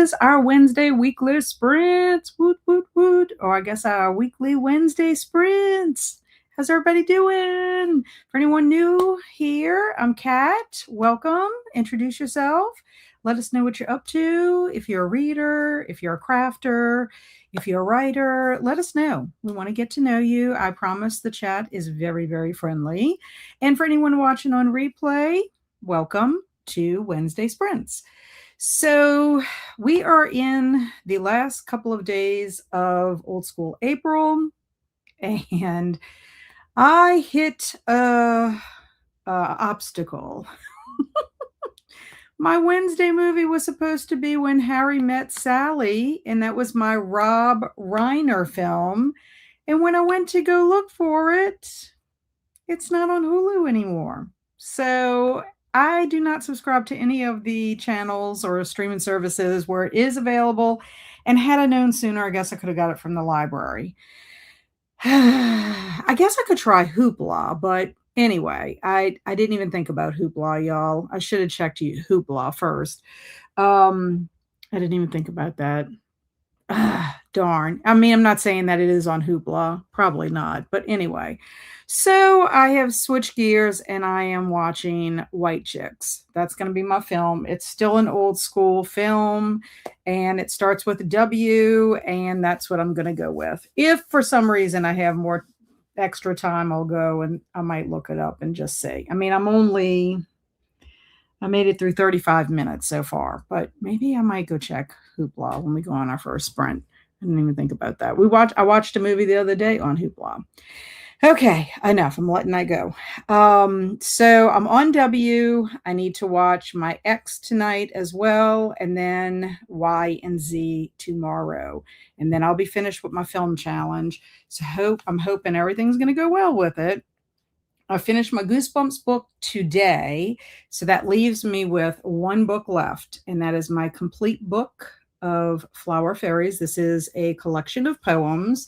is our Wednesday weekly sprints. Woot, woot, woot. Or I guess our weekly Wednesday sprints. How's everybody doing? For anyone new here, I'm Kat. Welcome. Introduce yourself. Let us know what you're up to. If you're a reader, if you're a crafter, if you're a writer, let us know. We want to get to know you. I promise the chat is very, very friendly. And for anyone watching on replay, welcome to Wednesday Sprints. So we are in the last couple of days of Old School April, and I hit a obstacle. My Wednesday movie was supposed to be When Harry Met Sally, and that was my Rob Reiner film. And when I went to go look for it, it's not on Hulu anymore. So I do not subscribe to any of the channels or streaming services where it is available. And had I known sooner, I guess I could have got it from the library. I guess I could try Hoopla, but anyway, I didn't even think about Hoopla, y'all. I should have checked Hoopla first. I didn't even think about that. Darn. I mean, I'm not saying that it is on Hoopla. Probably not. But anyway, so I have switched gears and I am watching White Chicks. That's going to be my film. It's still an old school film and it starts with a W, and that's what I'm going to go with. If for some reason I have more extra time, I'll go and I might look it up and just see. I mean, I made it through 35 minutes so far, but maybe I might go check Hoopla when we go on our first sprint. I didn't even think about that. I watched a movie the other day on Hoopla. Okay, enough. I'm letting that go. So I'm on W. I need to watch my X tonight as well, and then Y and Z tomorrow. And then I'll be finished with my film challenge. So I'm hoping everything's going to go well with it. I finished my Goosebumps book today, so that leaves me with one book left, and that is my complete book of Flower Fairies. This is a collection of poems,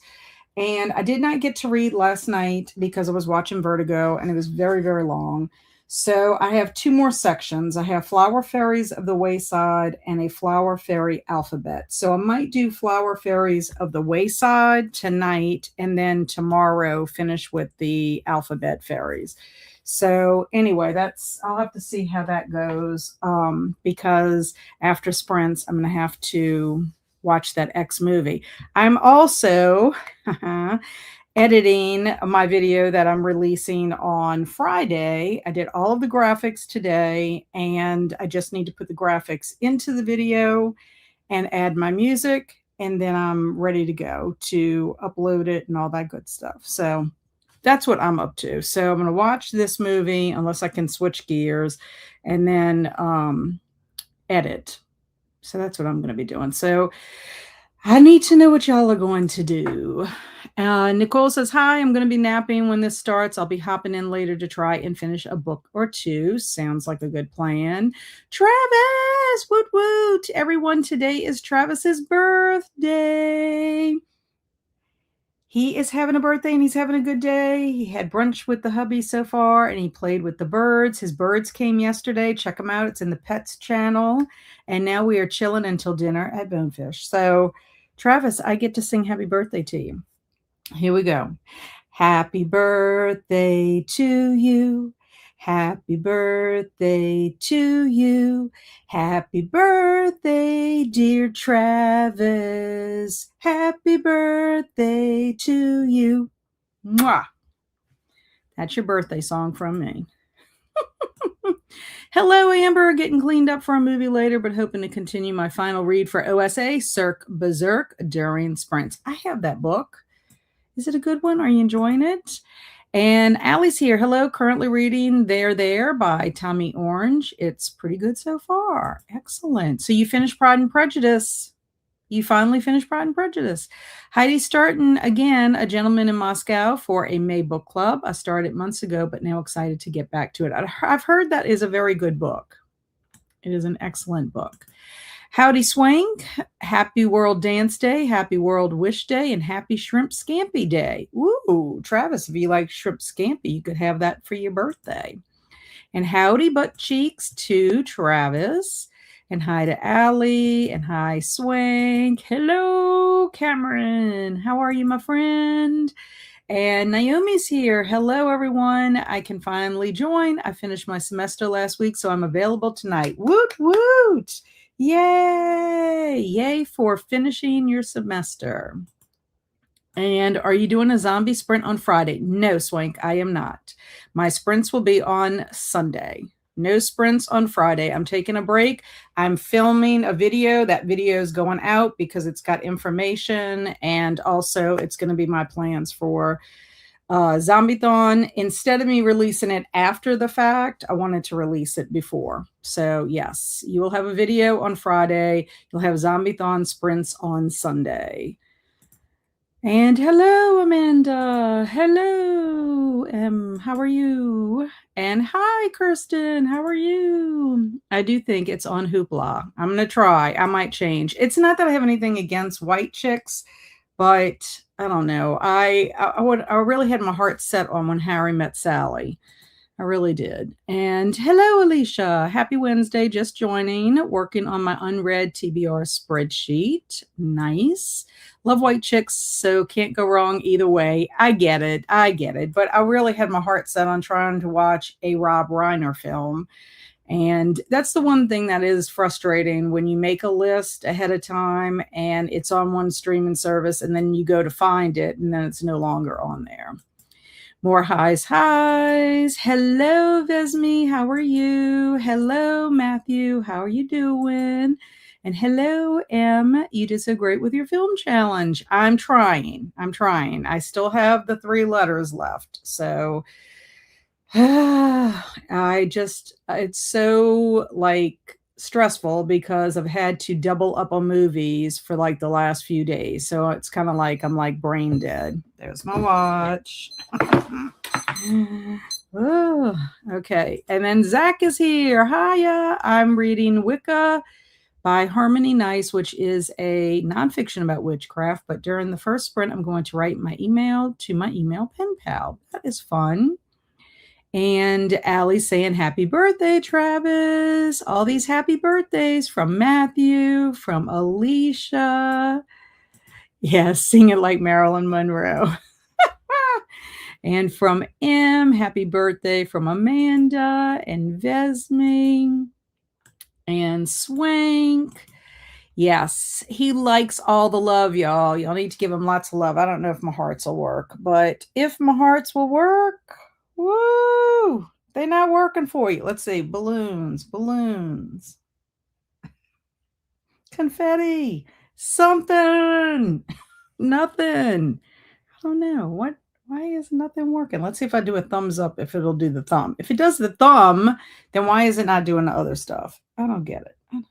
and I did not get to read last night because I was watching Vertigo, and it was very, very long. So I have two more sections. I have Flower Fairies of the Wayside and a Flower Fairy alphabet. So I might do Flower Fairies of the Wayside tonight, and then tomorrow finish with the alphabet fairies. So anyway, I'll have to see how that goes, because after sprints, I'm going to have to watch that X movie. I'm also editing my video that I'm releasing on Friday. I did all of the graphics today, and I just need to put the graphics into the video and add my music, and then I'm ready to go to upload it and all that good stuff. So that's what I'm up to. So I'm going to watch this movie unless I can switch gears, and then edit. So that's what I'm going to be doing. So I need to know what y'all are going to do. Nicole says, hi, I'm going to be napping when this starts. I'll be hopping in later to try and finish a book or two. Sounds like a good plan. Travis, woot woot. Everyone, today is Travis's birthday. He is having a birthday and he's having a good day. He had brunch with the hubby so far and he played with the birds. His birds came yesterday. Check them out. It's in the Pets channel. And now we are chilling until dinner at Bonefish. So, Travis, I get to sing happy birthday to you. Here we go. Happy birthday to you. Happy birthday to you. Happy birthday, dear Travis. Happy birthday to you. Mwah. That's your birthday song from me. Hello, Amber. Getting cleaned up for a movie later, but hoping to continue my final read for OSA, Cirque Berserk during sprints. I have that book. Is it a good one? Are you enjoying it? And Allie's here. Hello, currently reading There by Tommy Orange. It's pretty good so far. Excellent. So you finished Pride and Prejudice. You finally finished Pride and Prejudice. Heidi's starting again, A Gentleman in Moscow, for a May book club. I started months ago, but now excited to get back to it. I've heard that is a very good book. It is an excellent book. Howdy Swank, happy World Dance Day, happy World Wish Day, and happy Shrimp Scampi Day. Ooh, Travis, if you like shrimp scampi, you could have that for your birthday. And howdy Butt Cheeks to Travis. And hi to Allie, and hi Swank. Hello, Cameron. How are you, my friend? And Naomi's here. Hello, everyone. I can finally join. I finished my semester last week, so I'm available tonight. Woot, woot. Yay. Yay for finishing your semester. And are you doing a zombie sprint on Friday? No, Swank, I am not. My sprints will be on Sunday. No sprints on Friday. I'm taking a break. I'm filming a video. That video is going out because it's got information, and also it's going to be my plans for Zombie-thon. Instead of me releasing it after the fact, I wanted to release it before. So yes, you will have a video on Friday. You'll have Zombie-thon sprints on Sunday. And hello, Amanda. Hello. How are you? And hi, Kirsten. How are you? I do think it's on Hoopla. I'm going to try. I might change. It's not that I have anything against white chicks, but I don't know. I really had my heart set on When Harry Met Sally. I really did. And hello, Alicia. Happy Wednesday. Just joining, working on my unread TBR spreadsheet. Nice. Love white chicks, so can't go wrong either way. I get it. But I really had my heart set on trying to watch a Rob Reiner film. And that's the one thing that is frustrating when you make a list ahead of time and it's on one streaming service and then you go to find it and then it's no longer on there. More highs. Hello, Vesme. How are you? Hello, Matthew. How are you doing? And hello, M. You did so great with your film challenge. I'm trying. I still have the 3 letters left. So it's so like stressful because I've had to double up on movies for like the last few days. So it's kind of like I'm like brain dead. There's my watch. Oh, okay. And then Zach is here. Hiya. I'm reading Wicca by Harmony Nice, which is a nonfiction about witchcraft. But during the first sprint, I'm going to write my email to my email pen pal. That is fun. And Allie saying, happy birthday, Travis. All these happy birthdays from Matthew, from Alicia. Yes, sing it like Marilyn Monroe. And from M, happy birthday from Amanda and Vesme and Swank. Yes, he likes all the love, y'all. Y'all need to give him lots of love. I don't know if my hearts will work, but if my hearts will work, woo, they're not working for you. Let's see, balloons, confetti, something, nothing. I don't know. Why is nothing working? Let's see if I do a thumbs up, if it'll do the thumb. If it does the thumb, then why is it not doing the other stuff? I don't get it. I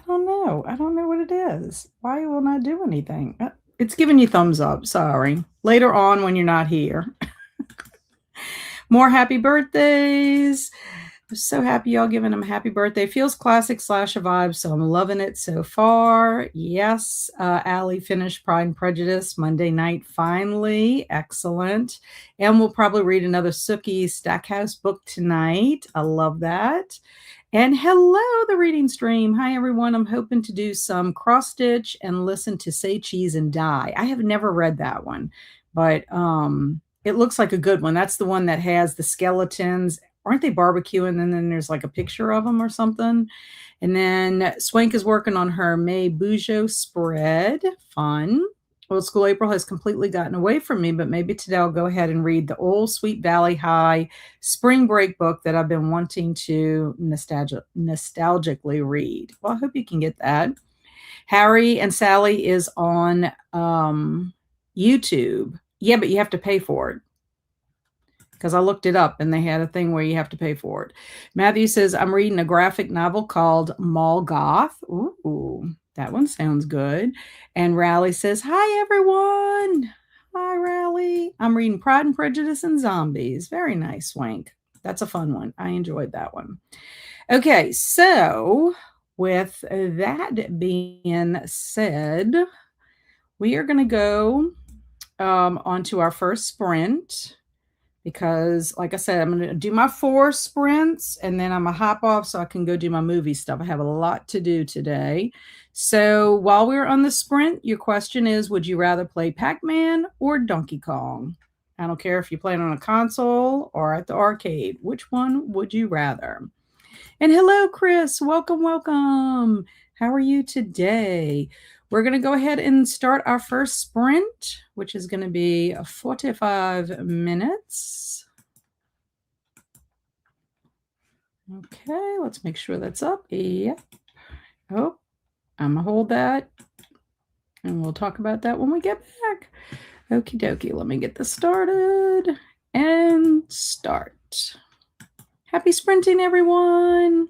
don't know what it is. Why will not do anything? It's giving you thumbs up. Sorry. Later on when you're not here. More happy birthdays. I'm so happy y'all giving him a happy birthday. Feels classic / a vibe, so I'm loving it so far. Yes, Allie finished Pride and Prejudice Monday night, finally. Excellent. And we'll probably read another Sookie Stackhouse book tonight. I love that. And hello, the reading stream. Hi, everyone. I'm hoping to do some cross stitch and listen to Say Cheese and Die. I have never read that one, but it looks like a good one. That's the one that has the skeletons. Aren't they barbecuing? And then there's like a picture of them or something. And then Swank is working on her May Bujo spread. Fun. Old School April has completely gotten away from me, but maybe today I'll go ahead and read the Old Sweet Valley High spring break book that I've been wanting to nostalgically read. Well, I hope you can get that. Harry and Sally is on YouTube. Yeah, but you have to pay for it. Because I looked it up and they had a thing where you have to pay for it. Matthew says, I'm reading a graphic novel called Mall Goth. Ooh, that one sounds good. And Rally says, hi, everyone. Hi, Rally. I'm reading Pride and Prejudice and Zombies. Very nice, Swank. That's a fun one. I enjoyed that one. Okay, so with that being said, we are going to go on to our first sprint. because, like I said, I'm going to do my 4 sprints and then I'm going to hop off so I can go do my movie stuff. I have a lot to do today. So while we're on the sprint, your question is, would you rather play Pac-Man or Donkey Kong? I don't care if you're playing on a console or at the arcade. Which one would you rather? And hello, Chris. Welcome, welcome. How are you today? We're going to go ahead and start our first sprint, which is going to be 45 minutes. Okay, let's make sure that's up. Yep. Oh, I'm going to hold that, and we'll talk about that when we get back. Okie dokie, let me get this started and start. Happy sprinting, everyone.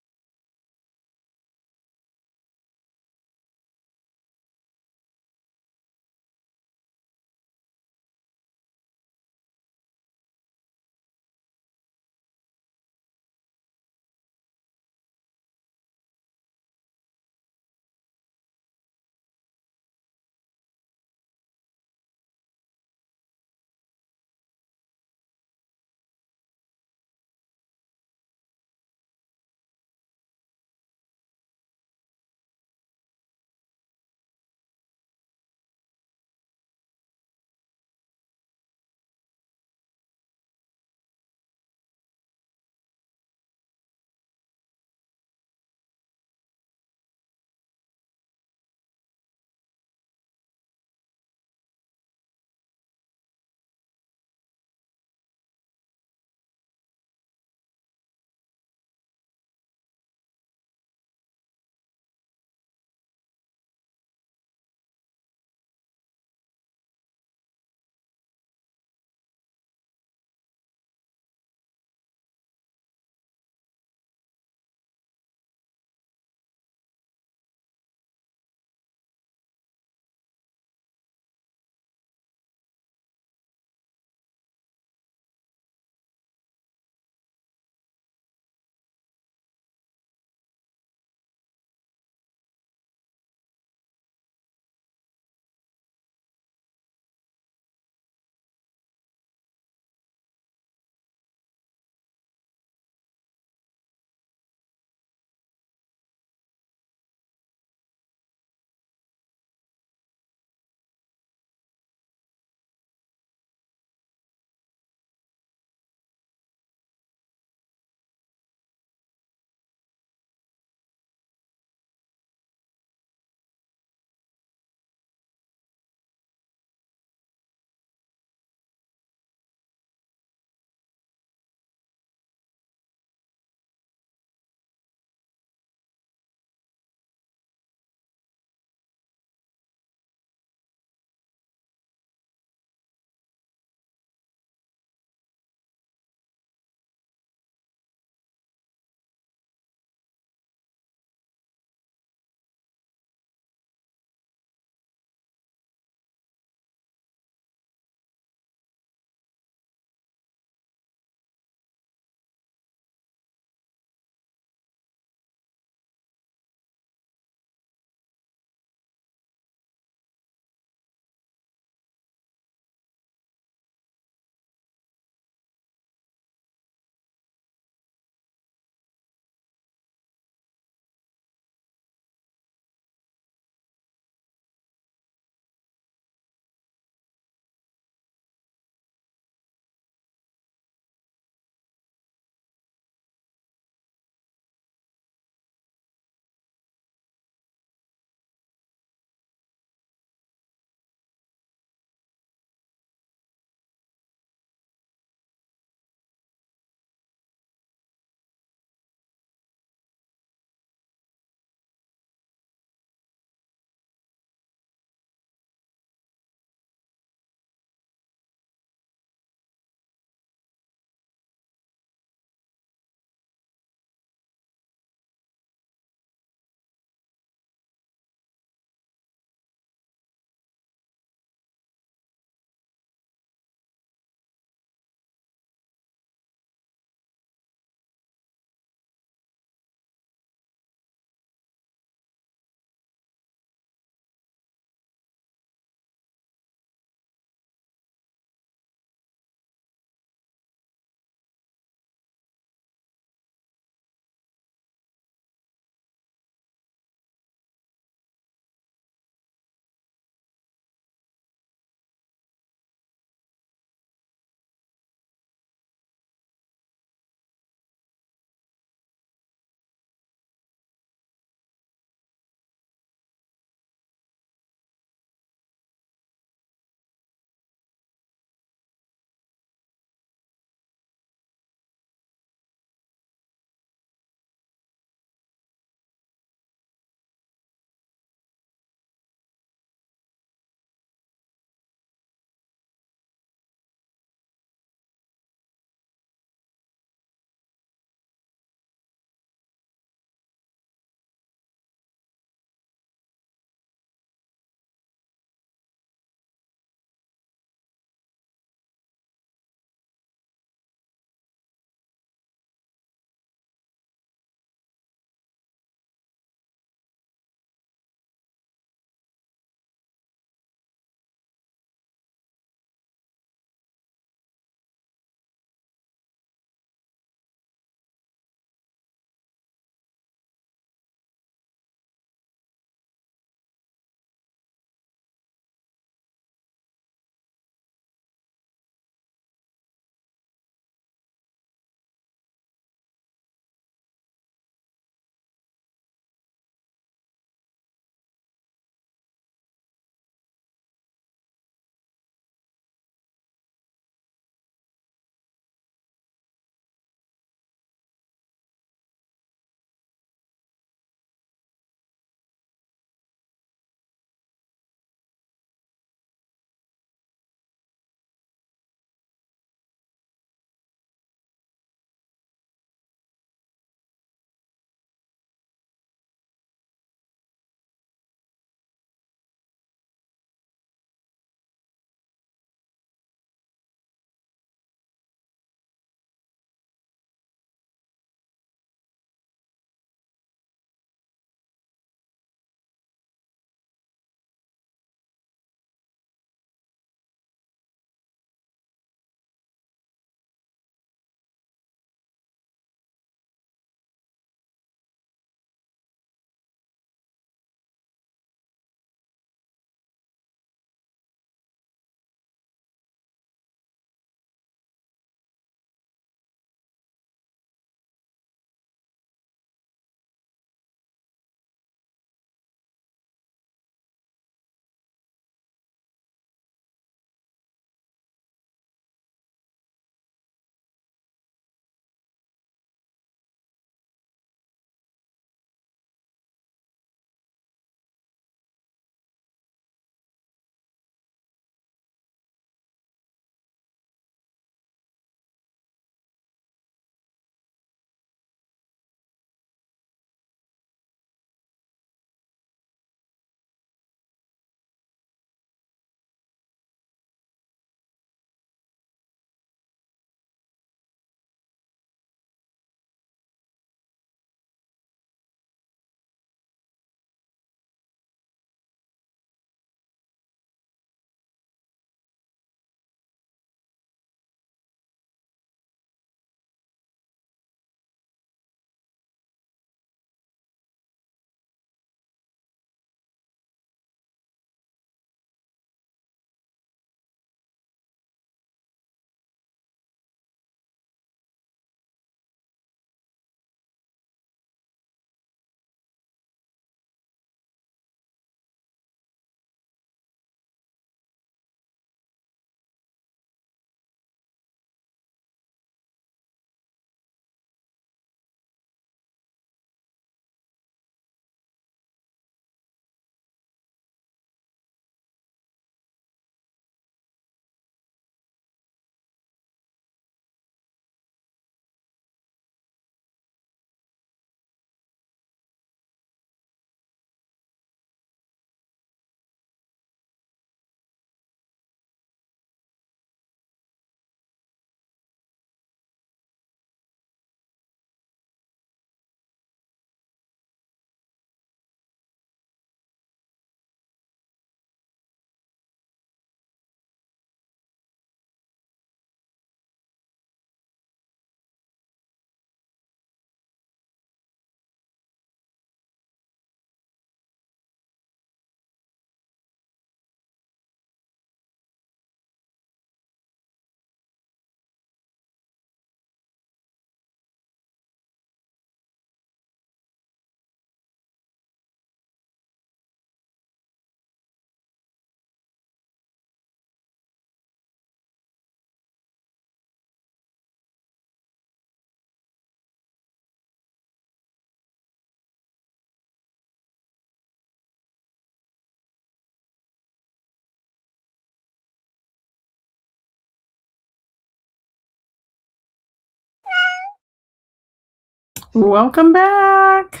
Welcome back.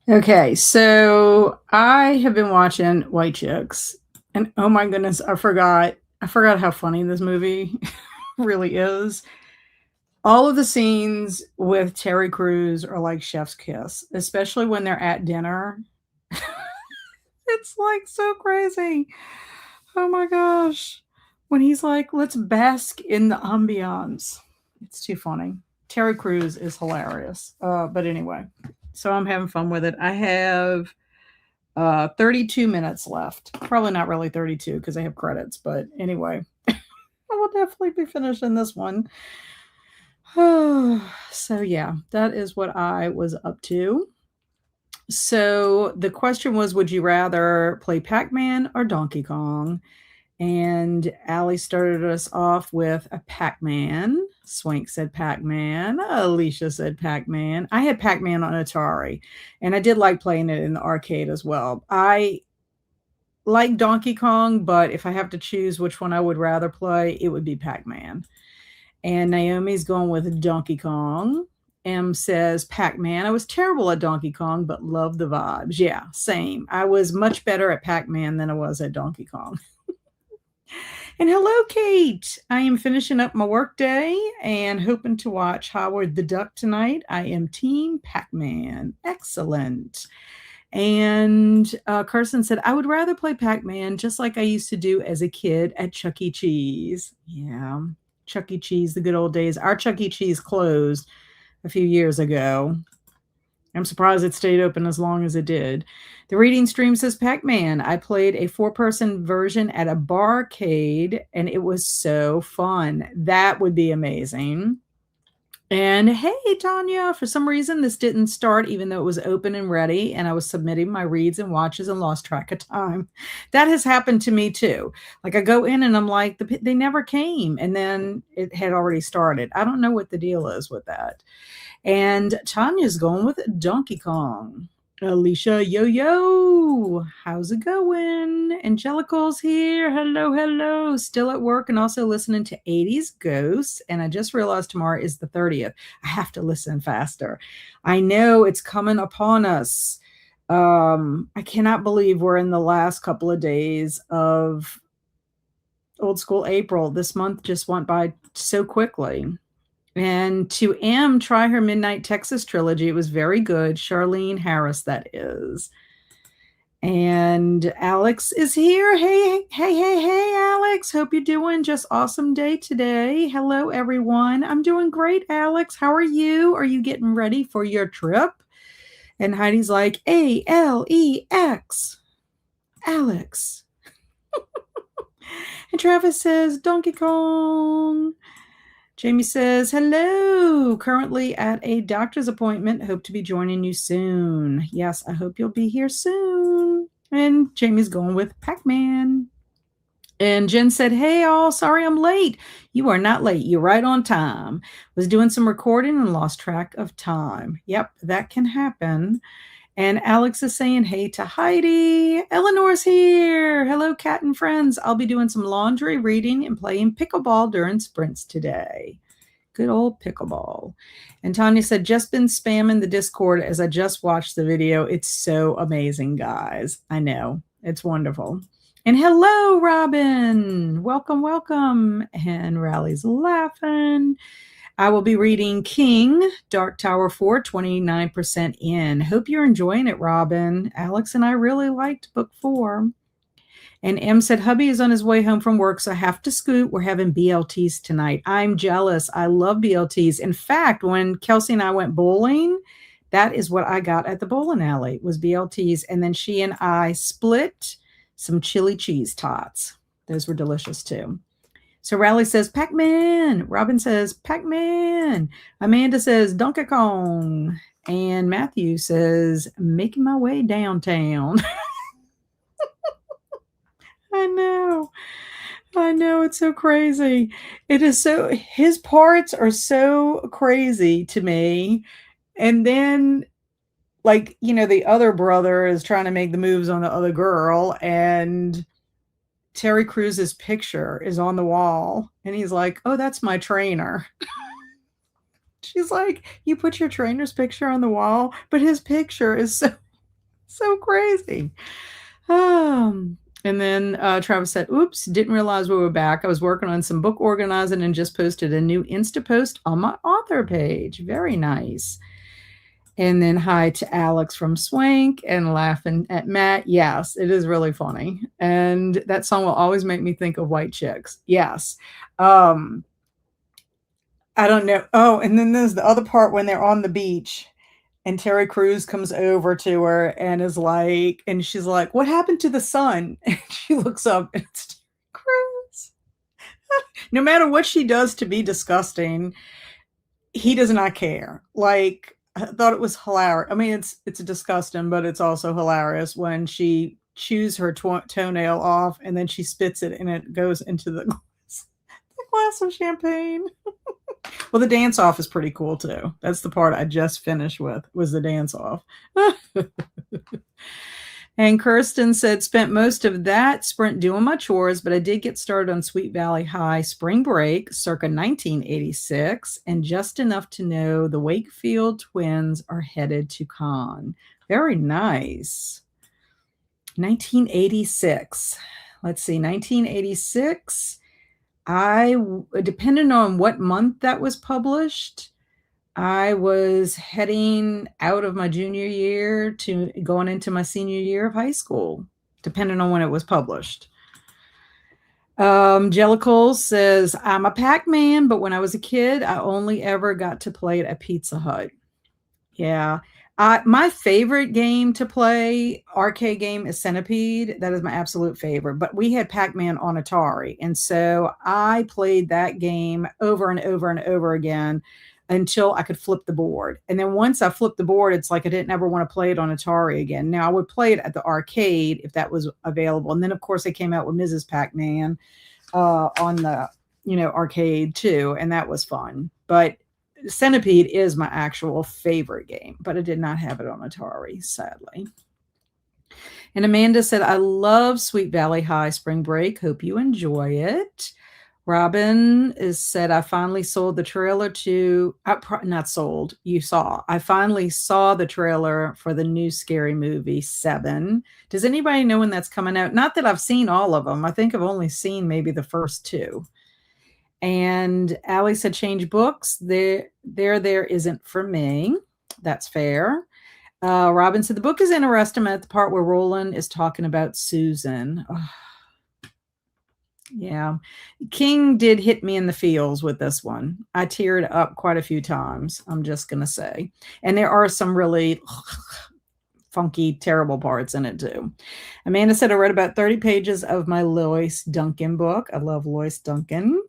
Okay, so I have been watching White Chicks, and oh my goodness, I forgot how funny this movie really is. All of the scenes with Terry Crews are like chef's kiss, especially when they're at dinner. It's like so crazy. Oh my gosh. When he's like, let's bask in the ambiance. It's too funny. Terry Crews is hilarious. But anyway, so I'm having fun with it. I have 32 minutes left. Probably not really 32 because I have credits, but anyway, I will definitely be finishing this one. So yeah, that is what I was up to. So the question was, would you rather play Pac-Man or Donkey Kong? And Allie started us off with a Pac-Man. Swank said Pac-Man. Alicia said Pac-Man. I had Pac-Man on Atari, and I did like playing it in the arcade as well. I like Donkey Kong, but if I have to choose which one I would rather play, it would be Pac-Man. And Naomi's going with Donkey Kong. M says Pac-Man. I was terrible at Donkey Kong, but loved the vibes. Yeah, same. I was much better at Pac-Man than I was at Donkey Kong. And hello, Kate. I am finishing up my work day and hoping to watch Howard the Duck tonight. I am Team Pac-Man. Excellent. And Carson said, I would rather play Pac-Man just like I used to do as a kid at Chuck E. Cheese. Yeah, Chuck E. Cheese, the good old days. Our Chuck E. Cheese closed a few years ago. I'm surprised it stayed open as long as it did. The reading stream says Pac-Man. I played a 4-person version at a barcade, and it was so fun. That would be amazing. And hey, Tanya, for some reason, this didn't start even though it was open and ready, and I was submitting my reads and watches and lost track of time. That has happened to me too. Like I go in and I'm like, they never came, and then it had already started. I don't know what the deal is with that. And Tanya's going with Donkey Kong. Alicia, yo, how's it going? Angelical's here. Hello. Still at work and also listening to 80s Ghosts. And I just realized tomorrow is the 30th. I have to listen faster. I know it's coming upon us. I cannot believe we're in the last couple of days of Old School April. This month just went by so quickly. And to M, try her Midnight Texas trilogy. It was very good. Charlene Harris, that is. And Alex is here. Hey, Alex. Hope you're doing just awesome day today. Hello, everyone. I'm doing great, Alex. How are you? Are you getting ready for your trip? And Heidi's like, ALEX. Alex. And Travis says, Donkey Kong. Jamie says, hello, currently at a doctor's appointment. Hope to be joining you soon. Yes, I hope you'll be here soon. And Jamie's going with Pac-Man. And Jen said, hey, all, sorry I'm late. You are not late. You're right on time. Was doing some recording and lost track of time. Yep, that can happen. And Alex is saying, hey to Heidi. Eleanor's here. Hello, cat and friends. I'll be doing some laundry, reading, and playing pickleball during sprints today. Good old pickleball. And Tanya said, just been spamming the Discord as I just watched the video. It's so amazing, guys. I know. It's wonderful. And hello, Robin. Welcome. And Rally's laughing. I will be reading King, Dark Tower 4, 29% in. Hope you're enjoying it, Robin. Alex and I really liked book 4. And M said, hubby is on his way home from work, so I have to scoot. We're having BLTs tonight. I'm jealous. I love BLTs. In fact, when Kelsi and I went bowling, that is what I got at the bowling alley, was BLTs. And then she and I split some chili cheese tots. Those were delicious too. So Raleigh says, Pac-Man. Robin says, Pac-Man. Amanda says, Donkey Kong. And Matthew says, making my way downtown. I know. It's so crazy. It is so, his parts are so crazy to me. And then, like, the other brother is trying to make the moves on the other girl, and Terry Crews's picture is on the wall, and he's like, oh, that's my trainer. She's like, "You put your trainer's picture on the wall, but his picture is so crazy." And then Travis said, "Oops, didn't realize we were back. I was working on some book organizing and just posted a new Insta post on my author page." Very nice. And then hi to Alex from Swank and laughing at Matt. Yes, it is really funny. And that song will always make me think of White Chicks. Yes. I don't know. Oh, and then there's the other part when they're on the beach and Terry Crews comes over to her and is like, and she's like, "What happened to the sun?" And she looks up and it's Terry Crews. No matter what she does to be disgusting, he does not care. Like, I thought it was hilarious. I mean, it's disgusting, but it's also hilarious when she chews her toenail off and then she spits it and it goes into the glass of champagne. Well, the dance off is pretty cool too. That's the part I just finished with, was the dance off. And Kirsten said, "Spent most of that sprint doing my chores, but I did get started on Sweet Valley High Spring Break circa 1986, and just enough to know the Wakefield twins are headed to Cannes." Very nice. 1986. Let's see, 1986. Depending on what month that was published, I was heading out of my junior year to going into my senior year of high school, depending on when it was published. Jellicle says, "I'm a Pac-Man, but when I was a kid, I only ever got to play it at Pizza Hut." Yeah. My favorite game to play, arcade game, is Centipede. That is my absolute favorite. But we had Pac-Man on Atari. And so I played that game over and over and over again until I could flip the board. And then once I flipped the board, it's like I didn't ever want to play it on Atari again. Now, I would play it at the arcade if that was available. And then, of course, they came out with Mrs. Pac-Man on the, arcade too. And that was fun. But Centipede is my actual favorite game, but I did not have it on Atari, sadly. And Amanda said, "I love Sweet Valley High Spring Break. Hope you enjoy it." Robin said, "I finally sold the trailer to, not sold, you saw. I finally saw the trailer for the new scary movie 7. Does anybody know when that's coming out? Not that I've seen all of them. I think I've only seen maybe the first 2. And Allie said, "Change books. There isn't for me." That's fair. Robin said, "The book is interesting at the part where Roland is talking about Susan." Oh, yeah. King did hit me in the feels with this one. I teared up quite a few times, I'm just going to say. And there are some really funky, terrible parts in it too. Amanda said, "I read about 30 pages of my Lois Duncan book." I love Lois Duncan.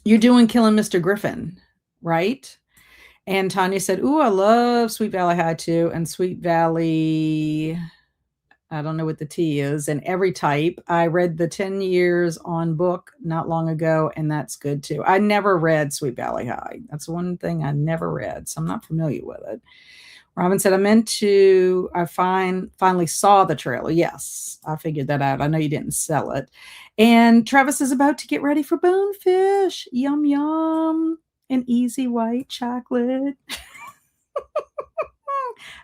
You're doing Killing Mr. Griffin, right? And Tanya said, "Ooh, I love Sweet Valley High too, and Sweet Valley, I don't know what the T is, and every type. I read the 10 years on book not long ago, and that's good too." I never read Sweet Valley High. That's one thing I never read, so I'm not familiar with it. Robin said, I finally saw the trailer. Yes, I figured that out. I know you didn't sell it. And Travis is about to get ready for Bonefish. Yum, yum. And easy white chocolate.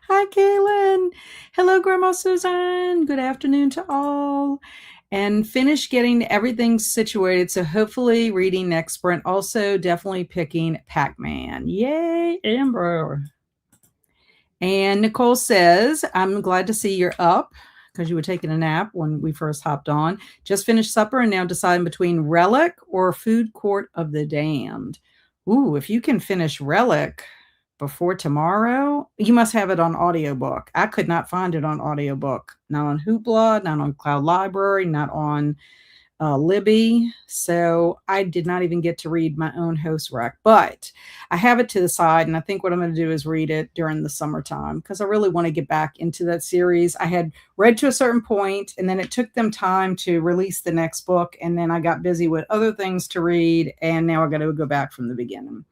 Hi, Kaylin. Hello, Grandma Susan. Good afternoon to all. And finish getting everything situated. So hopefully reading next sprint. Also definitely picking Pac-Man. Yay, Amber. And Nicole says, "I'm glad to see you're up," because you were taking a nap when we first hopped on. "Just finished supper and now deciding between Relic or Food Court of the Damned." Ooh, if you can finish Relic before tomorrow, you must have it on audiobook. I could not find it on audiobook. Not on Hoopla, not on Cloud Library, not on Libby. So I did not even get to read my own host rec, but I have it to the side. And I think what I'm going to do is read it during the summertime because I really want to get back into that series. I had read to a certain point and then it took them time to release the next book. And then I got busy with other things to read. And now I got to go back from the beginning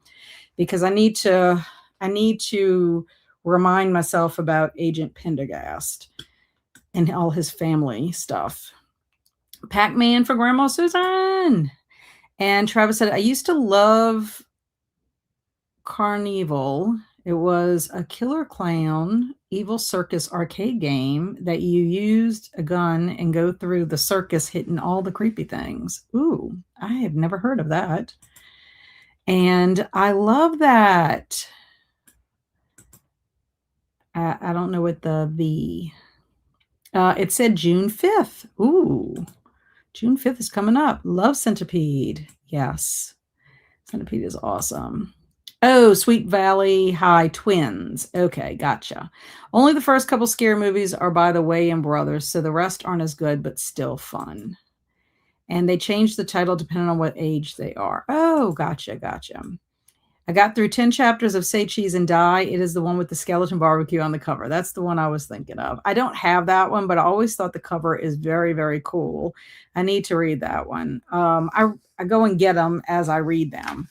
because I need to remind myself about Agent Pendergast and all his family stuff. Pac-Man for Grandma Susan. And Travis said, "I used to love Carnival. It was a killer clown, evil circus arcade game that you used a gun and go through the circus hitting all the creepy things. Ooh, I have never heard of that. And I love that. I don't know what it said June 5th. Ooh, June 5th is coming up. Love Centipede. Yes. Centipede is awesome. Oh, Sweet Valley High Twins. Okay, gotcha. Only the first couple scary movies are by the Wayans brothers, so the rest aren't as good, but still fun. And they changed the title depending on what age they are. Oh, gotcha. I got through 10 chapters of Say Cheese and Die. It is the one with the skeleton barbecue on the cover. That's the one I was thinking of. I don't have that one, but I always thought the cover is very, very cool. I need to read that one. I go and get them as I read them.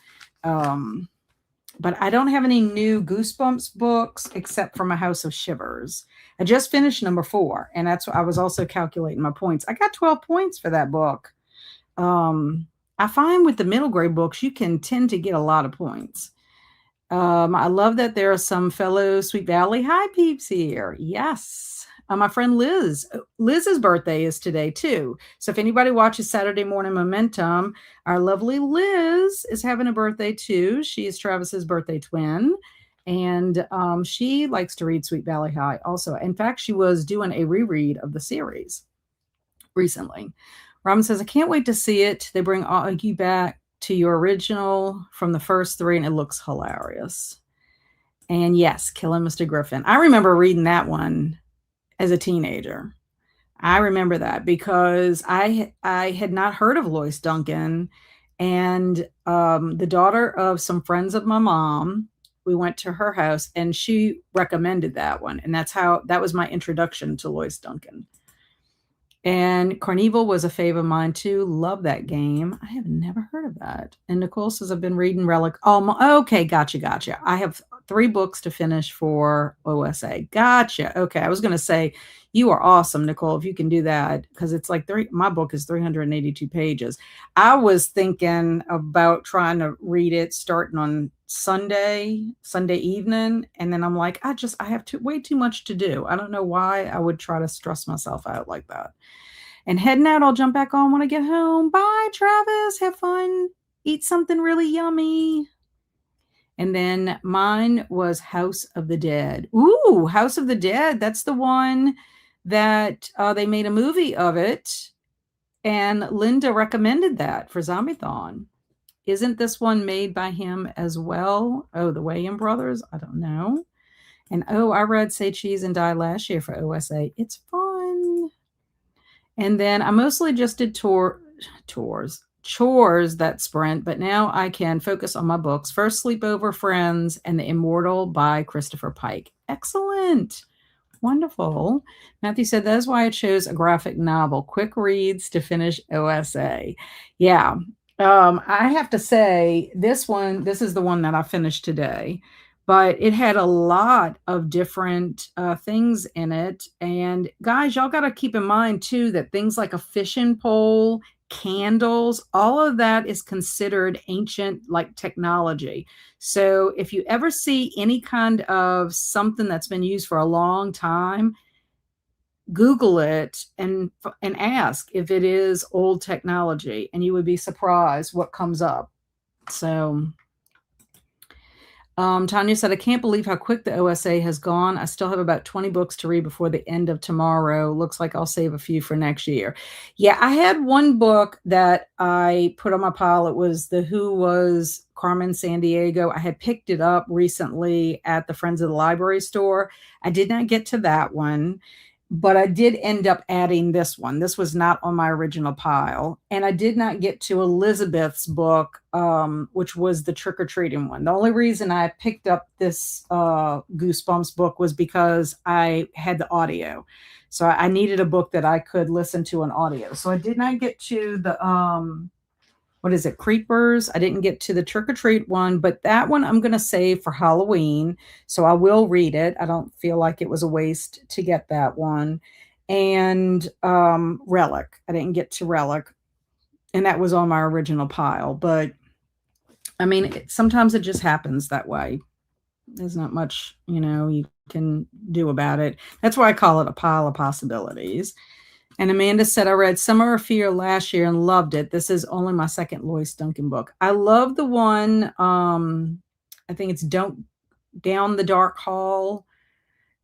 But I don't have any new Goosebumps books except for My House of Shivers. I just finished number 4, and that's what I was also calculating my points. I got 12 points for that book. I find with the middle grade books, you can tend to get a lot of points. I love that there are some fellow Sweet Valley High peeps here. Yes. My friend Liz's birthday is today too. So if anybody watches Saturday Morning Momentum, our lovely Liz is having a birthday too. She is Travis's birthday twin. And she likes to read Sweet Valley High also. In fact, she was doing a reread of the series recently. Robin says, I can't wait to see it. They bring Augie back to your original from the first 3, and it looks hilarious. And yes, Killing Mr. Griffin. I remember reading that one as a teenager. I remember that because I had not heard of Lois Duncan, and the daughter of some friends of my mom, we went to her house and she recommended that one. And that was my introduction to Lois Duncan. And Carnival was a fave of mine too. Love that game. I have never heard of that. And Nicole says, I've been reading Relic. Oh, okay. Gotcha. I have 3 books to finish for OSA. Gotcha. Okay. I was going to say, you are awesome, Nicole, if you can do that, because it's like my book is 382 pages. I was thinking about trying to read it starting on Sunday evening. And then I'm like, I have way too much to do. I don't know why I would try to stress myself out like that. And heading out, I'll jump back on when I get home. Bye, Travis. Have fun. Eat something really yummy. And then mine was House of the Dead. Ooh, House of the Dead. That's the one that they made a movie of it. And Linda recommended that for Zombieathon. Isn't this one made by him as well? Oh, the Wayans brothers? I don't know. And I read Say Cheese and Die last year for OSA. It's fun. And then I mostly just did chores that sprint, but now I can focus on my books. First Sleepover Friends and The Immortal by Christopher Pike. Excellent. Wonderful. Matthew said, that is why I chose a graphic novel. Quick reads to finish OSA. Yeah. I have to say this is the one that I finished today, but it had a lot of different things in it. And guys, y'all got to keep in mind too, that things like a fishing pole, candles, all of that is considered ancient like technology. So if you ever see any kind of something that's been used for a long time, Google it and ask if it is old technology, and you would be surprised what comes up. So Tanya said, I can't believe how quick the OSA has gone. I still have about 20 books to read before the end of tomorrow. Looks like I'll save a few for next year. Yeah, I had one book that I put on my pile. It was the Who Was Carmen Sandiego. I had picked it up recently at the Friends of the Library store. I did not get to that one, but I did end up adding this one. This was not on my original pile. And I did not get to Elizabeth's book, which was the trick-or-treating one. The only reason I picked up this Goosebumps book was because I had the audio. So I needed a book that I could listen to on audio. So I did not get to the what is it, Creepers. I didn't get to the Trick or Treat one, but that one I'm going to save for Halloween. So I will read it. I don't feel like it was a waste to get that one. And Relic. I didn't get to Relic. And that was on my original pile. But I mean, sometimes it just happens that way. There's not much, you can do about it. That's why I call it a pile of possibilities. And Amanda said, I read Summer of Fear last year and loved it. This is only my second Lois Duncan book. I love the one, I think it's Don't Down the Dark Hall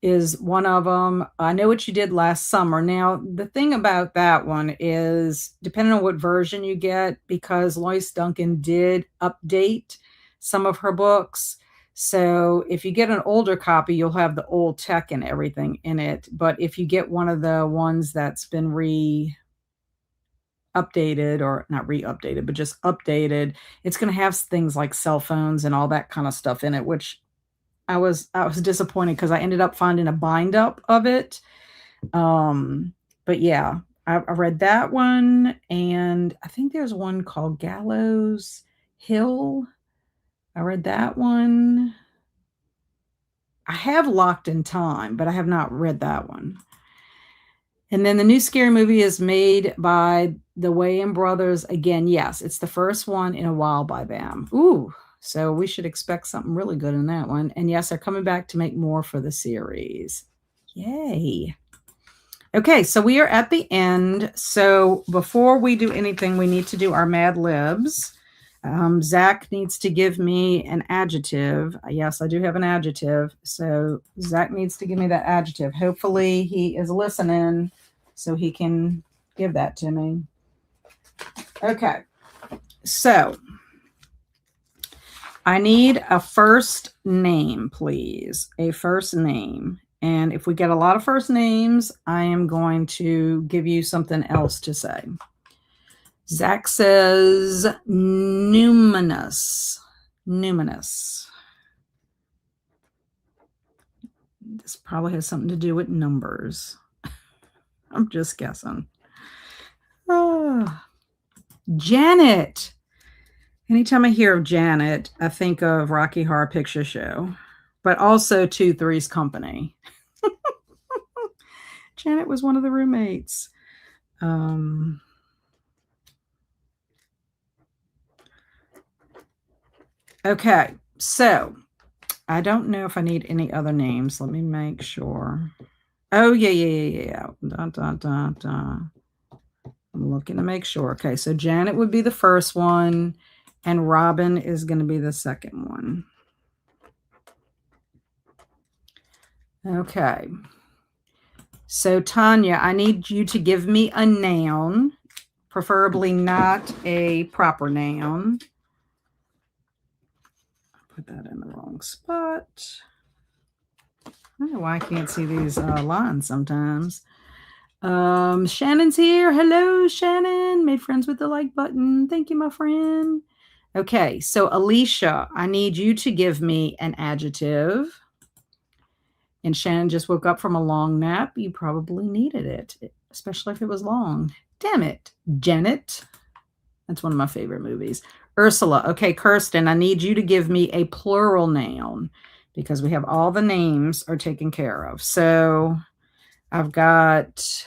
is one of them. I Know What You Did Last Summer. Now, the thing about that one is, depending on what version you get, because Lois Duncan did update some of her books. So if you get an older copy, you'll have the old tech and everything in it. But if you get one of the ones that's been updated, or not re-updated, but just updated, it's going to have things like cell phones and all that kind of stuff in it, which I was disappointed because I ended up finding a bind up of it. But yeah, I read that one, and I think there's one called Gallows Hill. I read that one. I have Locked in Time, but I have not read that one. And then the new scary movie is made by the Wayans brothers again. Yes, it's the first one in a while by them. Ooh, so we should expect something really good in that one. And yes, they're coming back to make more for the series. Yay. Okay, so we are at the end. So before we do anything, we need to do our Mad Libs. Zach needs to give me an adjective. Yes, I do have an adjective. So Zach needs to give me that adjective. Hopefully he is listening so he can give that to me. Okay. So I need a first name, please. A first name. And if we get a lot of first names, I am going to give you something else to say. Zach says numinous. Numinous. This probably has something to do with numbers. I'm just guessing. Janet. Anytime I hear of Janet, I think of Rocky Horror Picture Show, but also Three's Company. Janet was one of the roommates. Okay, so I don't know if I need any other names. Let me make sure. Oh, yeah. Dun, dun, dun, dun. I'm looking to make sure. Okay, so Janet would be the first one, and Robin is going to be the second one. Okay. So, Tanya, I need you to give me a noun, preferably not a proper noun. Put that in the wrong spot. I don't know why I can't see these lines sometimes. Shannon's here. Hello, Shannon. Made friends with the like button. Thank you, my friend. Okay, so Alicia, I need you to give me an adjective. And Shannon just woke up from a long nap. You probably needed it, especially if it was long. Damn it. Janet. That's one of my favorite movies. Ursula. Okay, Kirsten, I need you to give me a plural noun because we have all the names are taken care of. So I've got,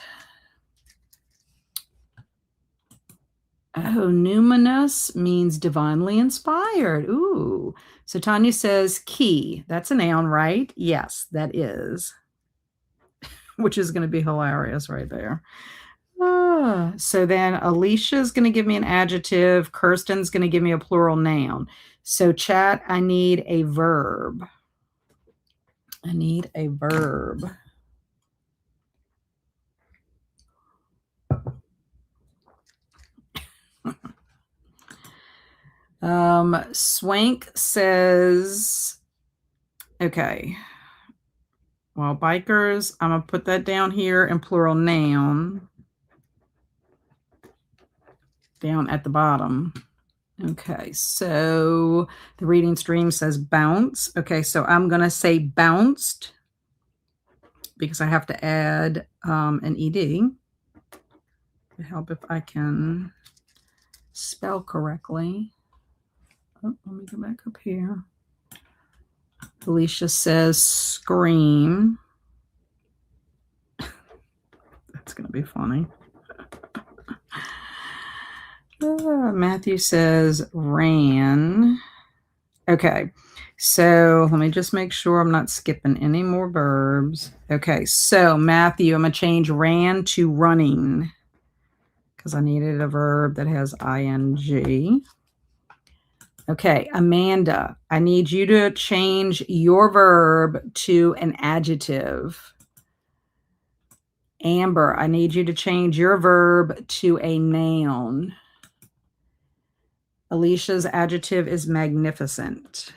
numinous means divinely inspired. Ooh. So Tanya says key. That's a noun, right? Yes, that is. Which is going to be hilarious right there. So then Alicia's going to give me an adjective. Kirsten's going to give me a plural noun. So chat, I need a verb. I need a verb. Swank says, okay. Well, bikers, I'm going to put that down here in plural noun. Down at the bottom. Okay, so the reading stream says bounce. Okay, so I'm going to say bounced because I have to add an ED to help if I can spell correctly. Oh, let me go back up here. Alicia says scream. That's going to be funny. Matthew says ran. Okay. So let me just make sure I'm not skipping any more verbs. Okay. So Matthew, I'm going to change ran to running because I needed a verb that has ing. Okay. Amanda, I need you to change your verb to an adjective. Amber, I need you to change your verb to a noun. Alicia's adjective is magnificent.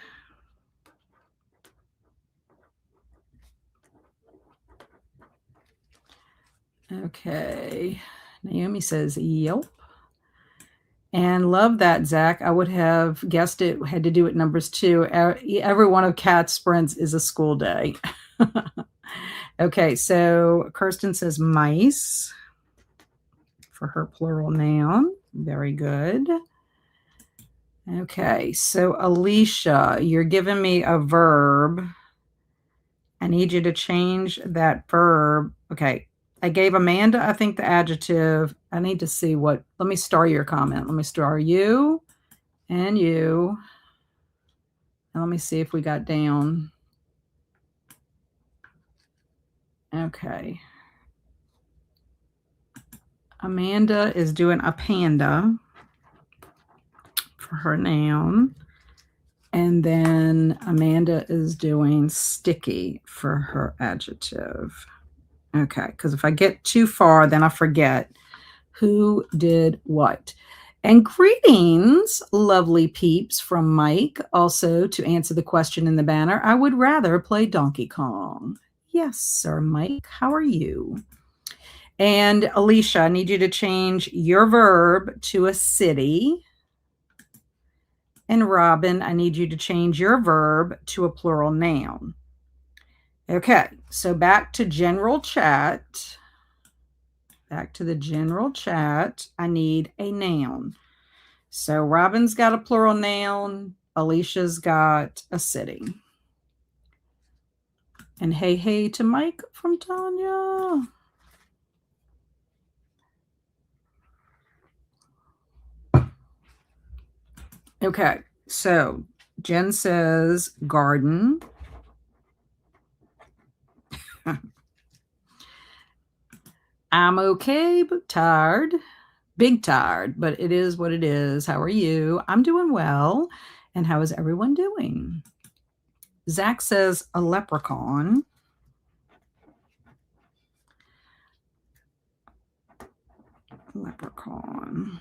Okay. Naomi says, yep. And love that, Zach. I would have guessed it had to do with numbers too. Every one of Kat's sprints is a school day. Okay, so Kirsten says mice for her plural noun. Very good. Okay, so Alicia, you're giving me a verb. I need you to change that verb. Okay, I gave Amanda, I think, the adjective. I need to see what, let me star your comment. Let me star you and you. And let me see if we got down. Okay. Amanda is doing a panda for her noun. And then Amanda is doing sticky for her adjective. Okay, because if I get too far, then I forget who did what. And greetings, lovely peeps, from Mike. Also, to answer the question in the banner, I would rather play Donkey Kong. Yes, sir, Mike. How are you? And Alicia, I need you to change your verb to a city. And Robin, I need you to change your verb to a plural noun. Okay, so back to general chat. Back to the general chat, I need a noun. So Robin's got a plural noun. Alicia's got a city. And hey to Mike from Tanya. Okay, so Jen says garden. I'm okay, but tired. Big tired, but it is what it is. How are you? I'm doing well. And how is everyone doing? Zach says a leprechaun. Leprechaun.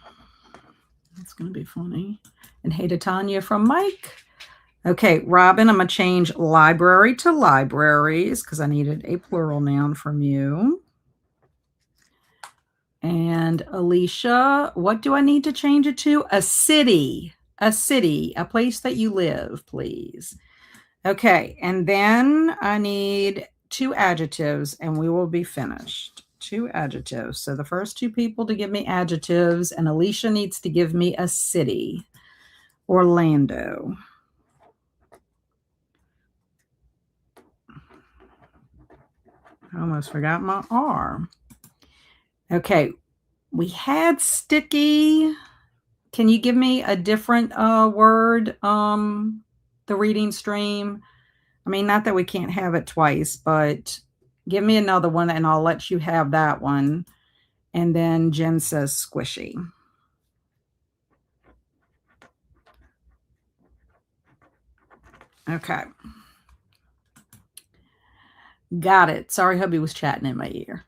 That's going to be funny. And hey to Tanya from Mike. Okay, Robin, I'm going to change library to libraries because I needed a plural noun from you. And Alicia, what do I need to change it to? A city, a place that you live, please. Okay, and then I need 2 adjectives and we will be finished. 2 adjectives. So the first 2 people to give me adjectives, and Alicia needs to give me a city. Orlando. I almost forgot my R. Okay, we had sticky. Can you give me a different word, the reading stream? I mean, not that we can't have it twice, but give me another one and I'll let you have that one. And then Jen says squishy. Okay. Got it. Sorry, hubby was chatting in my ear.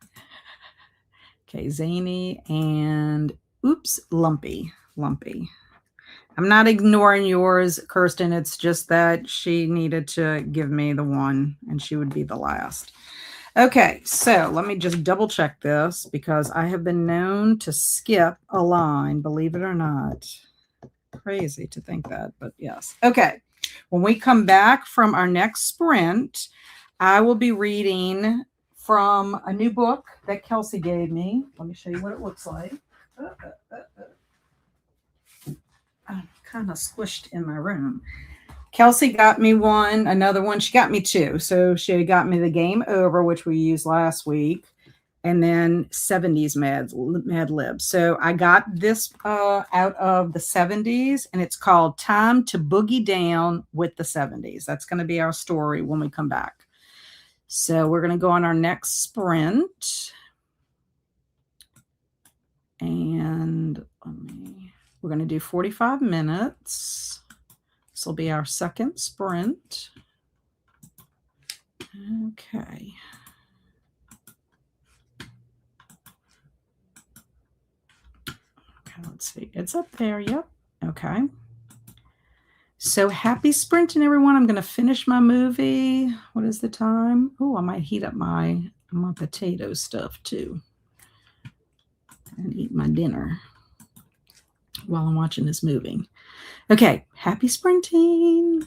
Okay, zany and oops, lumpy. I'm not ignoring yours, Kirsten. It's just that she needed to give me the one and she would be the last. Okay, so let me just double check this because I have been known to skip a line, believe it or not. Crazy to think that, but yes. Okay, when we come back from our next sprint, I will be reading from a new book that Kelsi gave me. Let me show you what it looks like. I'm kind of squished in my room. Kelsi got me another one. She got me 2. So she got me the Game Over, which we used last week. and then 70s Mad Lib. So I got this out of the 70s, and it's called Time to Boogie Down with the 70s. That's going to be our story when we come back. So we're going to go on our next sprint. And we're going to do 45 minutes. This will be our second sprint. Okay. Okay, let's see. It's up there. Yep. Okay. So happy sprinting, everyone. I'm going to finish my movie. What is the time? Oh, I might heat up my potato stuff too and eat my dinner while I'm watching this movie. Okay. Happy sprinting.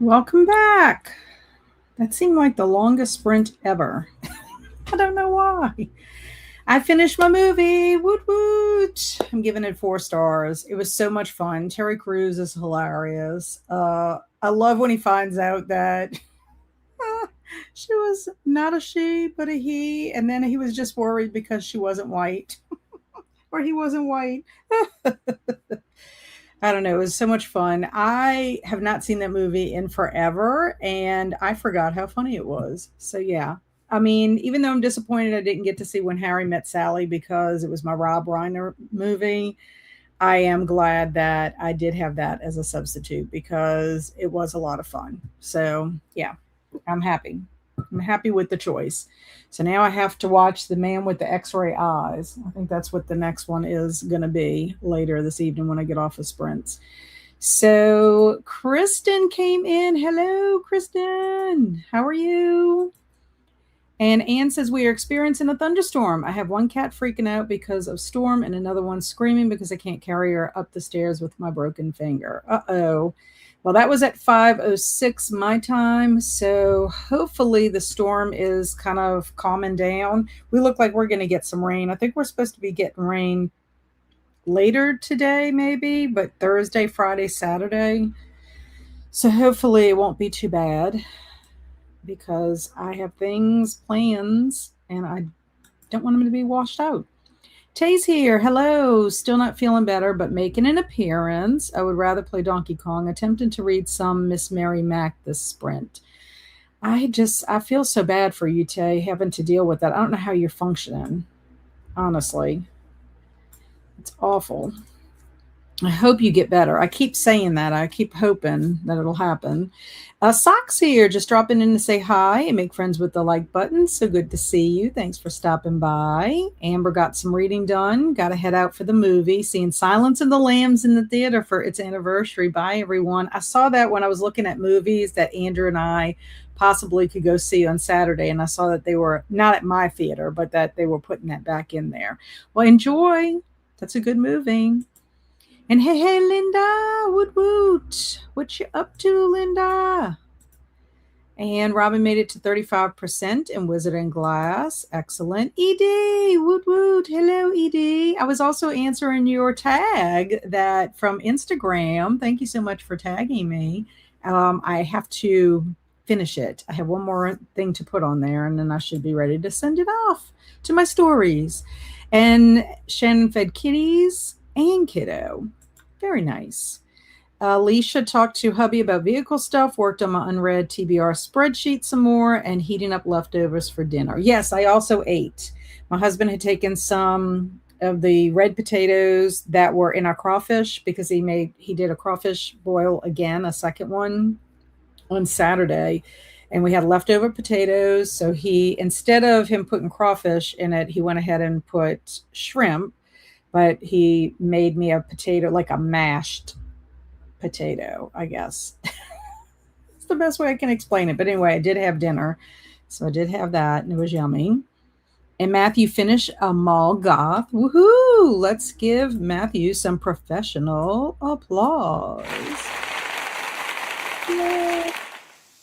Welcome back. That seemed like the longest sprint ever. I don't know why. I finished my movie. Woot woot. I'm giving it 4 stars. It was so much fun. Terry Crews is hilarious. I love when he finds out that she was not a she, but a he. And then he was just worried because she wasn't white or he wasn't white. I don't know. It was so much fun. I have not seen that movie in forever, and I forgot how funny it was. So, yeah. I mean, even though I'm disappointed I didn't get to see When Harry Met Sally because it was my Rob Reiner movie, I am glad that I did have that as a substitute because it was a lot of fun. So, yeah, I'm happy. I'm happy with the choice. So now I have to watch The Man with the X-Ray Eyes. I think that's what the next one is going to be later this evening when I get off of sprints. So Kristen came in. Hello, Kristen. How are you? And Anne says, we are experiencing a thunderstorm. I have one cat freaking out because of storm and another one screaming because I can't carry her up the stairs with my broken finger. Uh-oh. Well, that was at 5:06 my time, so hopefully the storm is kind of calming down. We look like we're going to get some rain. I think we're supposed to be getting rain later today, maybe, but Thursday, Friday, Saturday. So hopefully it won't be too bad because I have plans, and I don't want them to be washed out. Tay's here. Hello. Still not feeling better, but making an appearance. I would rather play Donkey Kong, attempting to read some Miss Mary Mac this sprint. I feel so bad for you, Tay, having to deal with that. I don't know how you're functioning, honestly. It's awful. I hope you get better. I keep saying that. I keep hoping that it'll happen. Socks here, just dropping in to say hi and make friends with the like button. So good to see you. Thanks for stopping by. Amber got some reading done. Got to head out for the movie. Seeing Silence of the Lambs in the theater for its anniversary. Bye, everyone. I saw that when I was looking at movies that Andrew and I possibly could go see on Saturday. And I saw that they were not at my theater, but that they were putting that back in there. Well, enjoy. That's a good movie. And hey, Linda, woot woot. What you up to, Linda? And Robin made it to 35% in Wizard and Glass. Excellent. Edie, woot woot. Hello, Edie. I was also answering your tag that from Instagram. Thank you so much for tagging me. I have to finish it. I have one more thing to put on there, and then I should be ready to send it off to my stories. And Shannon fed kitties and kiddo. Very nice. Alicia talked to hubby about vehicle stuff, worked on my unread TBR spreadsheet some more, and heating up leftovers for dinner. Yes, I also ate. My husband had taken some of the red potatoes that were in our crawfish because he did a crawfish boil again, a second one on Saturday. And we had leftover potatoes. So instead of him putting crawfish in it, he went ahead and put shrimp. But he made me a potato, like a mashed potato, I guess. It's the best way I can explain it. But anyway, I did have dinner. So I did have that, and it was yummy. And Matthew finished a mall goth. Woohoo! Let's give Matthew some professional applause. Yay!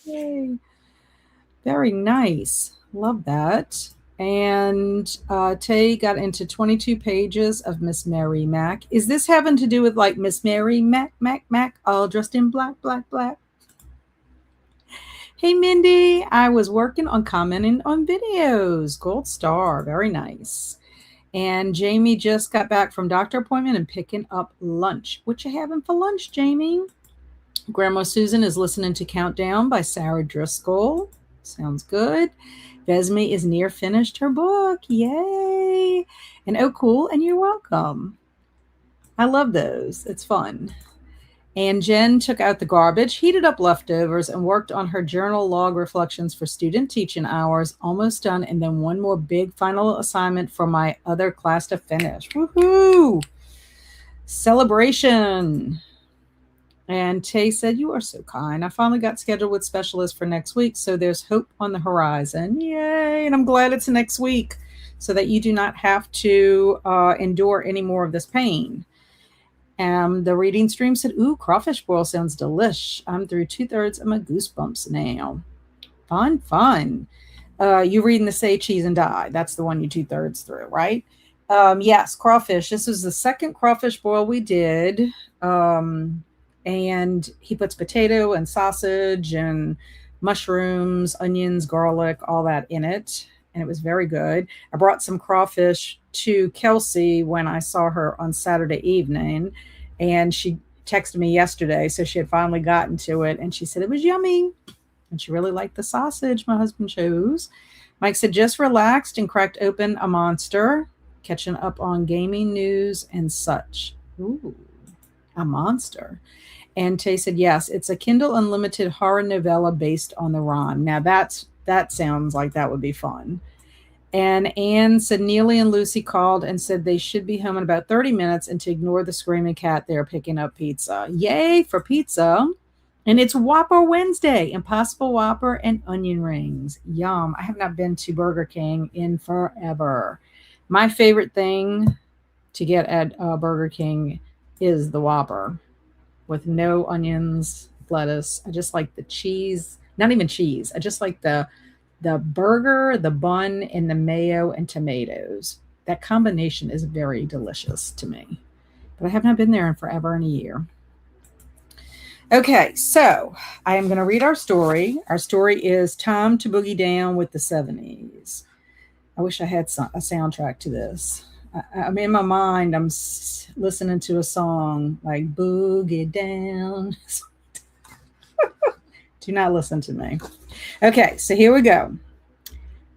Yay. Very nice. Love that. And Tay got into 22 pages of Miss Mary Mac. Is this having to do with like Miss Mary Mac, all dressed in black, black, black? Hey, Mindy, I was working on commenting on videos. Gold star. Very nice. And Jamie just got back from doctor appointment and picking up lunch. What you having for lunch, Jamie? Grandma Susan is listening to Countdown by Sarah Driscoll. Sounds good. Vesme is near finished her book. Yay. And oh, cool. And you're welcome. I love those. It's fun. And Jen took out the garbage, heated up leftovers, and worked on her journal log reflections for student teaching hours. Almost done. And then one more big final assignment for my other class to finish. Woohoo! Celebration. And Tay said, you are so kind. I finally got scheduled with specialists for next week, so there's hope on the horizon. Yay. And I'm glad it's next week so that you do not have to endure any more of this pain. The reading stream said, ooh, crawfish boil sounds delish. I'm through 2/3 of my goosebumps now. Fun, fun. You reading the Say Cheese and Die. That's the one you 2/3 through, right? Yes, crawfish. This was the second crawfish boil we did. And he puts potato and sausage and mushrooms, onions, garlic, all that in it. And it was very good. I brought some crawfish to Kelsi when I saw her on Saturday evening. And she texted me yesterday. So she had finally gotten to it. And she said it was yummy. And she really liked the sausage my husband chose. Mike said, just relaxed and cracked open a monster, catching up on gaming news and such. Ooh, a monster. And Tay said, yes, it's a Kindle Unlimited horror novella based on the Ron. Now that sounds like that would be fun. And Anne said Neely and Lucy called and said they should be home in about 30 minutes and to ignore the screaming cat. They're picking up pizza. Yay for pizza. And it's Whopper Wednesday, Impossible Whopper and onion rings. Yum. I have not been to Burger King in forever. My favorite thing to get at Burger King is the Whopper with no onions, lettuce. I just like the cheese, not even cheese. I just like the burger, the bun, and the mayo and tomatoes. That combination is very delicious to me. But I have not been there in forever and a year. Okay, so I am going to read our story. Our story is Time to Boogie Down with the 70s. I wish I had a soundtrack to this. I'm in my mind, I'm listening to a song like Boogie Down. Do not listen to me. Okay, so here we go.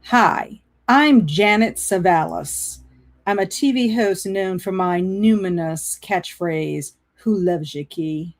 Hi, I'm Janet Savalas. I'm a TV host known for my numinous catchphrase, who loves you, Key?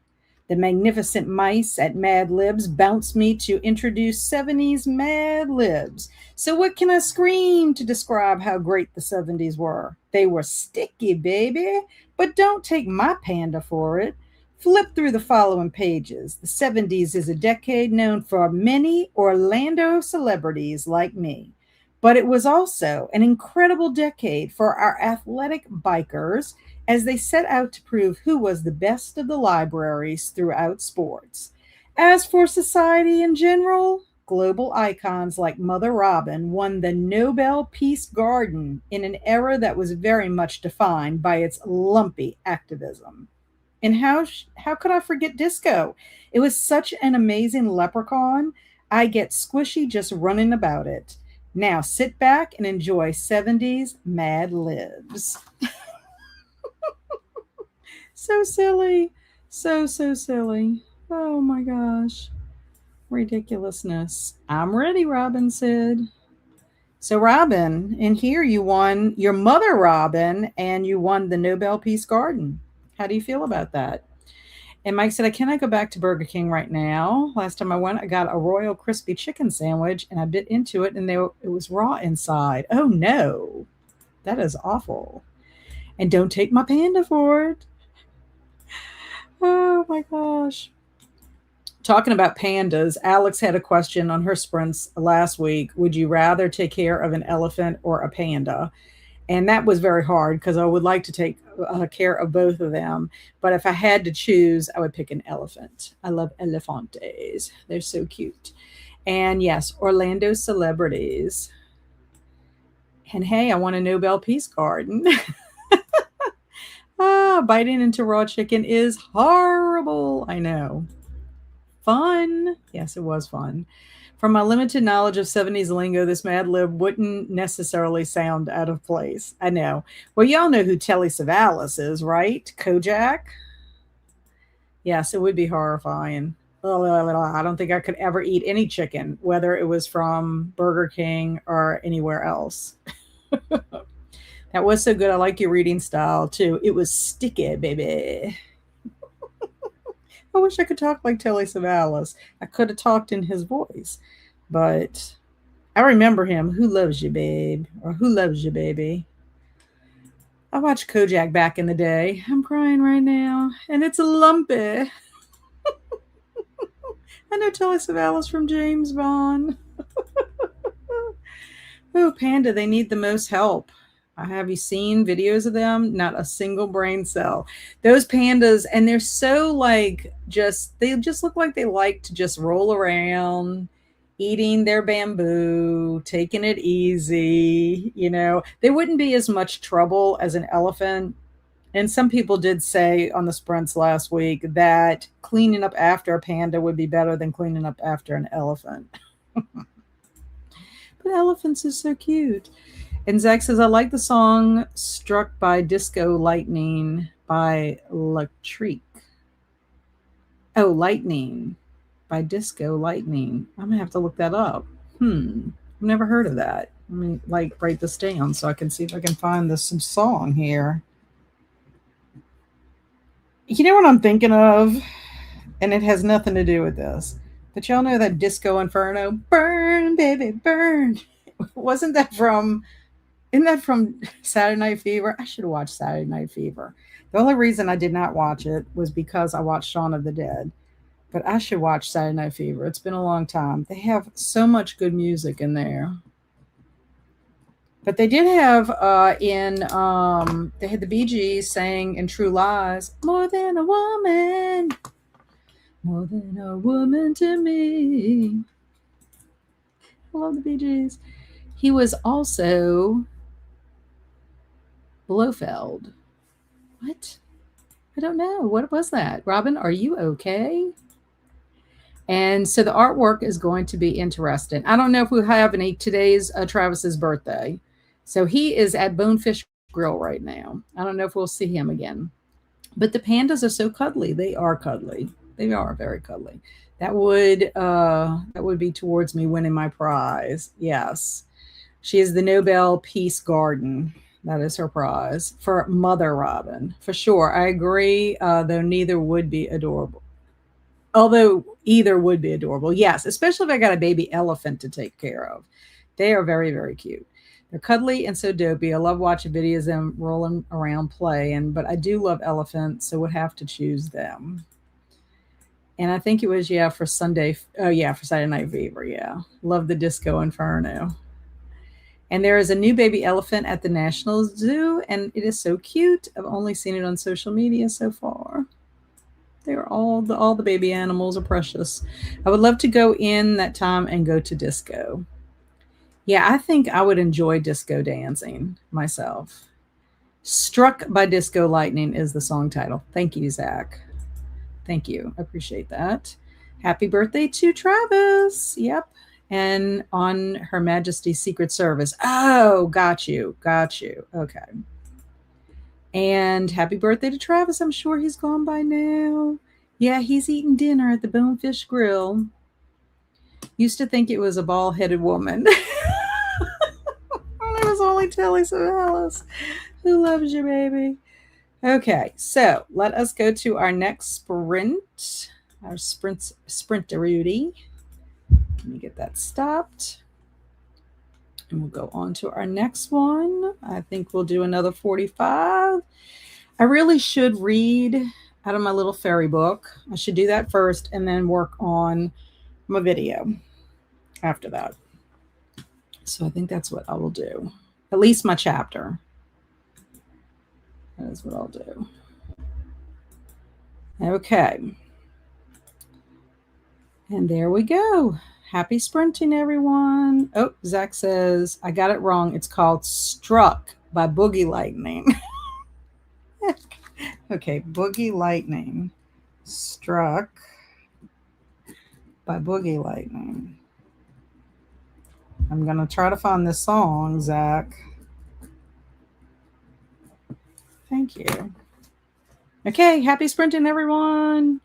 The magnificent mice at Mad Libs bounced me to introduce 70s Mad Libs. So what can I scream to describe how great the 70s were? They were sticky, baby. But don't take my panda for it. Flip through the following pages. The 70s is a decade known for many Orlando celebrities like me. But it was also an incredible decade for our athletic bikers as they set out to prove who was the best of the libraries throughout sports. As for society in general, global icons like Mother Robin won the Nobel Peace Garden in an era that was very much defined by its lumpy activism. And how could I forget disco? It was such an amazing leprechaun. I get squishy just running about it. Now sit back and enjoy 70s Mad Libs. So silly. So silly. Oh my gosh. Ridiculousness. I'm ready, Robin said. So, Robin, in here you won your mother, Robin, and you won the Nobel Peace Garden. How do you feel about that? And Mike said, I cannot go back to Burger King right now. Last time I went, I got a Royal Crispy Chicken sandwich and I bit into it and it was raw inside. Oh no, that is awful. And don't take my panda for it. Oh my gosh. Talking about pandas, Alex had a question on her sprints last week. Would you rather take care of an elephant or a panda? And that was very hard because I would like to take care of both of them. But if I had to choose, I would pick an elephant. I love elefantes. They're so cute. And yes, Orlando celebrities. And hey, I won a Nobel Peace Garden. Biting into raw chicken is horrible. I know. Fun. Yes, it was fun. From my limited knowledge of 70s lingo, this Mad Lib wouldn't necessarily sound out of place. I know. Well, y'all know who Telly Savalas is, right? Kojak? Yes, it would be horrifying. I don't think I could ever eat any chicken, whether it was from Burger King or anywhere else. That was so good. I like your reading style, too. It was sticky, baby. I wish I could talk like Telly Savalas. I could have talked in his voice. But I remember him. Who loves you, babe? Or who loves you, baby? I watched Kojak back in the day. I'm crying right now. And it's lumpy. I know Telly Savalas from James Bond. Oh, Panda, they need the most help. Have you seen videos of them? Not a single brain cell. Those pandas, and they're so like they just look like they like to just roll around, eating their bamboo, taking it easy. They wouldn't be as much trouble as an elephant. And some people did say on the sprints last week that cleaning up after a panda would be better than cleaning up after an elephant. But elephants are so cute. And Zach says, I like the song Struck by Disco Lightning by Latrique. Oh, Lightning by Disco Lightning. I'm going to have to look that up. I've never heard of that. Let me write this down so I can see if I can find this some song here. You know what I'm thinking of? And it has nothing to do with this. But y'all know that Disco Inferno? Burn, baby, burn. Wasn't that from Isn't that from Saturday Night Fever? I should have watched Saturday Night Fever. The only reason I did not watch it was because I watched Shaun of the Dead. But I should watch Saturday Night Fever. It's been a long time. They have so much good music in there. But they did have they had the Bee Gees saying in True Lies, more than a woman, more than a woman to me. I love the Bee Gees. He was also Blofeld. What? I don't know. What was that? Robin, are you okay? And so the artwork is going to be interesting. I don't know if we have any. Today's Travis's birthday. So he is at Bonefish Grill right now. I don't know if we'll see him again. But the pandas are so cuddly. They are cuddly. They are very cuddly. That would be towards me winning my prize. Yes. She is the Nobel Peace Garden. That is her prize for Mother Robin. For sure. I agree, though neither would be adorable. Although either would be adorable. Yes, especially if I got a baby elephant to take care of. They are very, very cute. They're cuddly and so dopey. I love watching videos of them rolling around playing, but I do love elephants, so would have to choose them. And I think it was, for Sunday. Oh, yeah, for Saturday Night Fever. Yeah. Love the Disco Inferno. And there is a new baby elephant at the National Zoo, and it is so cute. I've only seen it on social media so far. They're all the baby animals are precious. I would love to go in that time and go to disco. Yeah, I think I would enjoy disco dancing myself. Struck by Disco Lightning is the song title. Thank you, Zach. Thank you. I appreciate that. Happy birthday to Travis. Yep. And on Her Majesty's Secret Service. Oh, got you. Got you. Okay. And happy birthday to Travis. I'm sure he's gone by now. Yeah, he's eating dinner at the Bonefish Grill. Used to think it was a bald-headed woman. It was only Tilly Savalas. Who loves you, baby? Okay, so let us go to our next sprint. Our sprinterooty. Let me get that stopped. And we'll go on to our next one. I think we'll do another 45. I really should read out of my little fairy book. I should do that first and then work on my video after that. So I think that's what I will do. At least my chapter. That is what I'll do. Okay. And there we go. Happy sprinting, everyone. Oh, Zach says, I got it wrong. It's called Struck by Boogie Lightning. Okay, Boogie Lightning. Struck by Boogie Lightning. I'm going to try to find this song, Zach. Thank you. Okay, happy sprinting, everyone.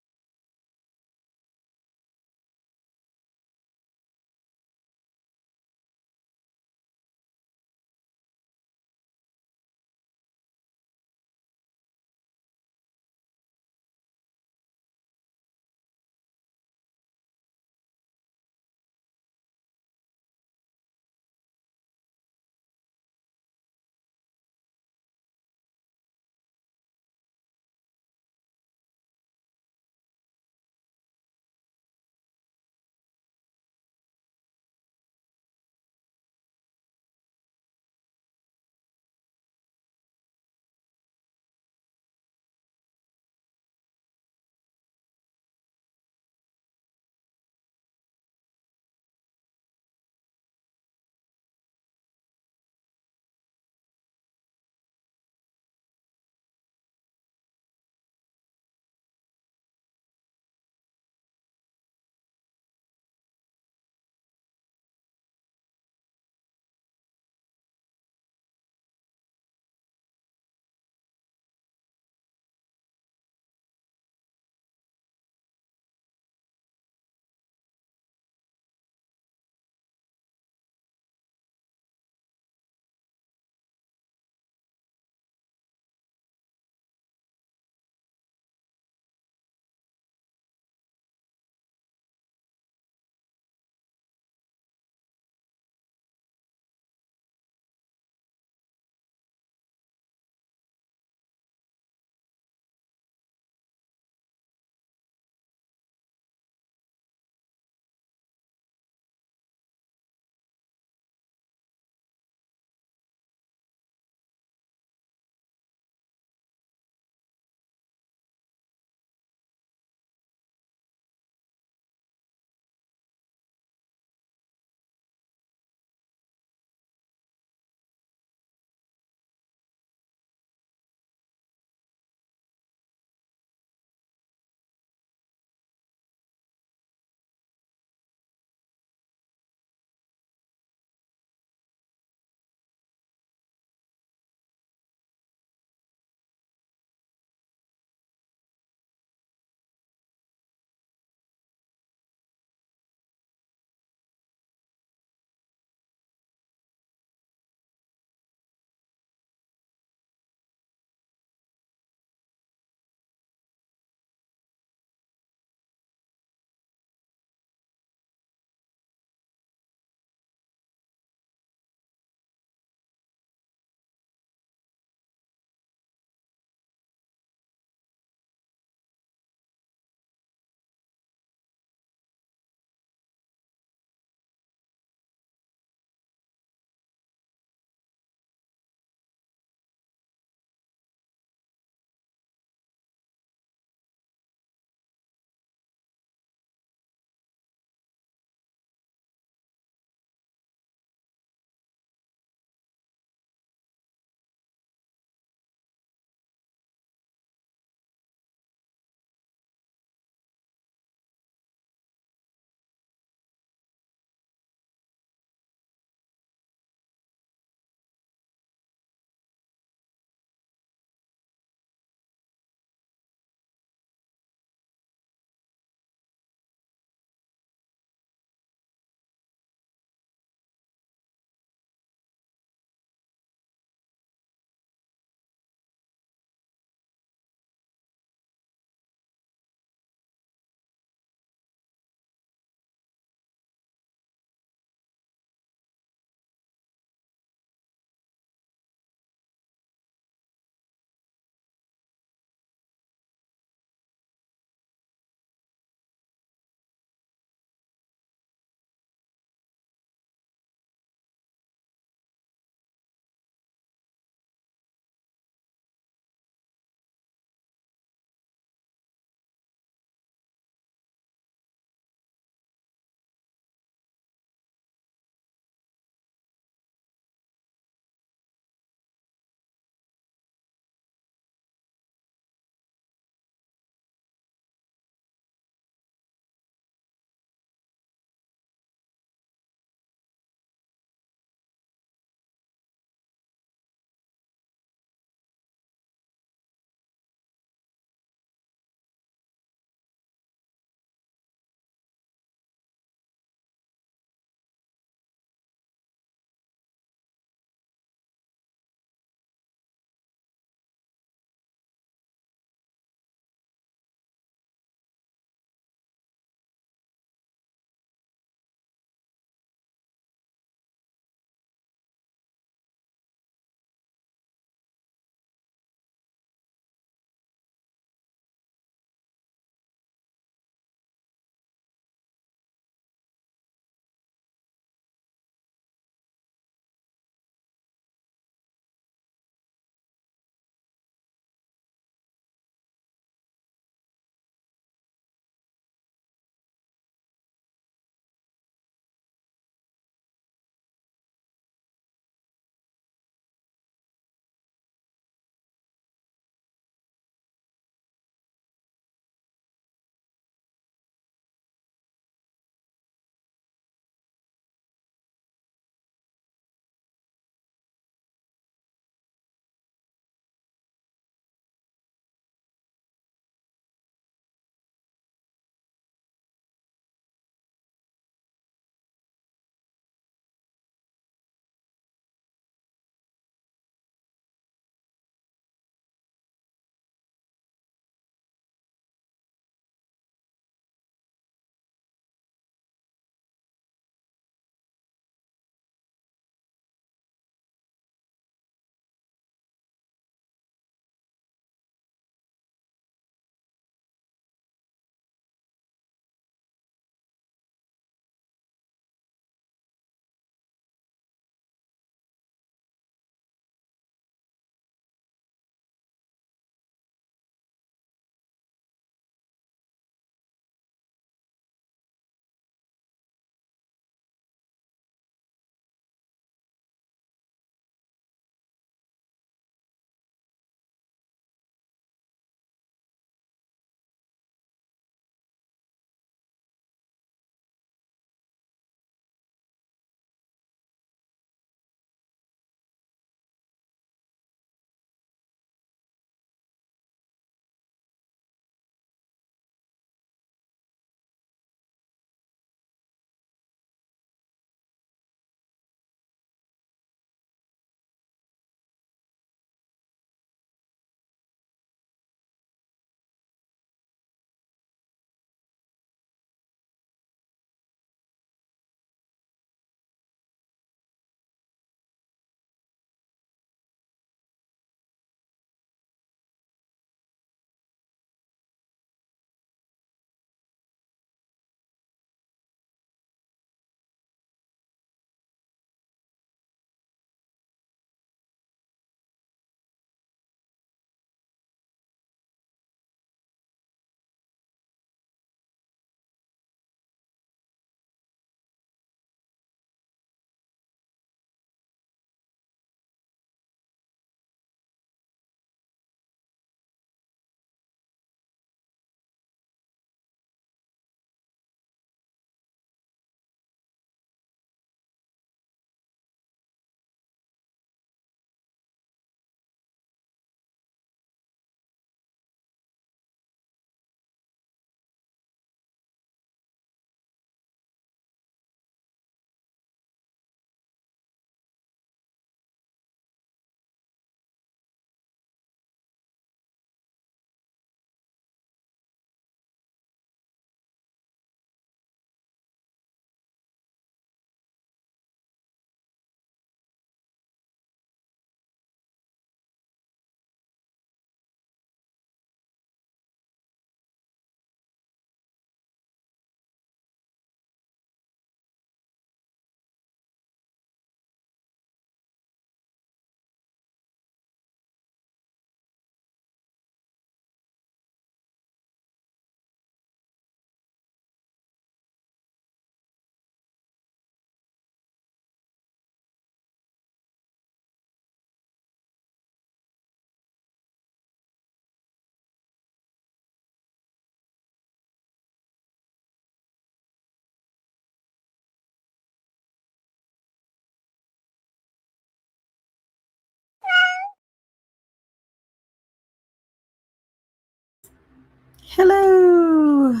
Hello,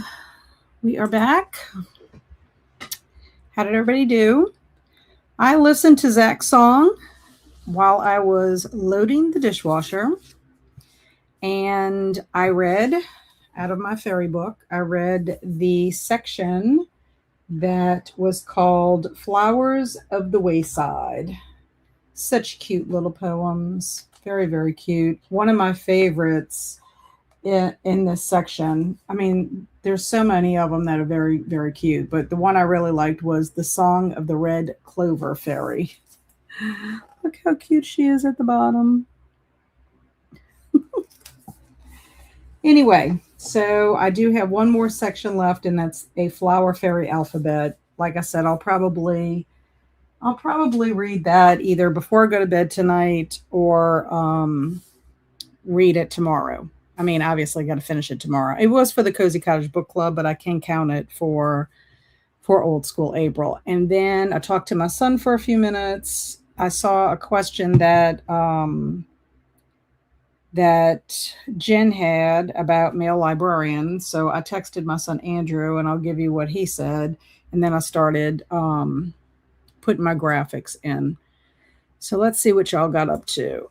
we are back. How did everybody do? I listened to Zach's song while I was loading the dishwasher, and I read out of my fairy book. I read the section that was called Flowers of the Wayside. Such cute little poems. Very, very cute. One of my favorites in this section. I mean, there's so many of them that are very, very cute, but the one I really liked was the Song of the Red Clover Fairy. Look how cute she is at the bottom. Anyway, so I do have one more section left, and that's a flower fairy alphabet. Like I said, I'll probably read that either before I go to bed tonight or read it tomorrow. I mean, obviously, got to finish it tomorrow. It was for the Cozy Cottage Book Club, but I can count it for Old School April. And then I talked to my son for a few minutes. I saw a question that that Jen had about male librarians. So I texted my son Andrew, and I'll give you what he said. And then I started putting my graphics in. So let's see what y'all got up to.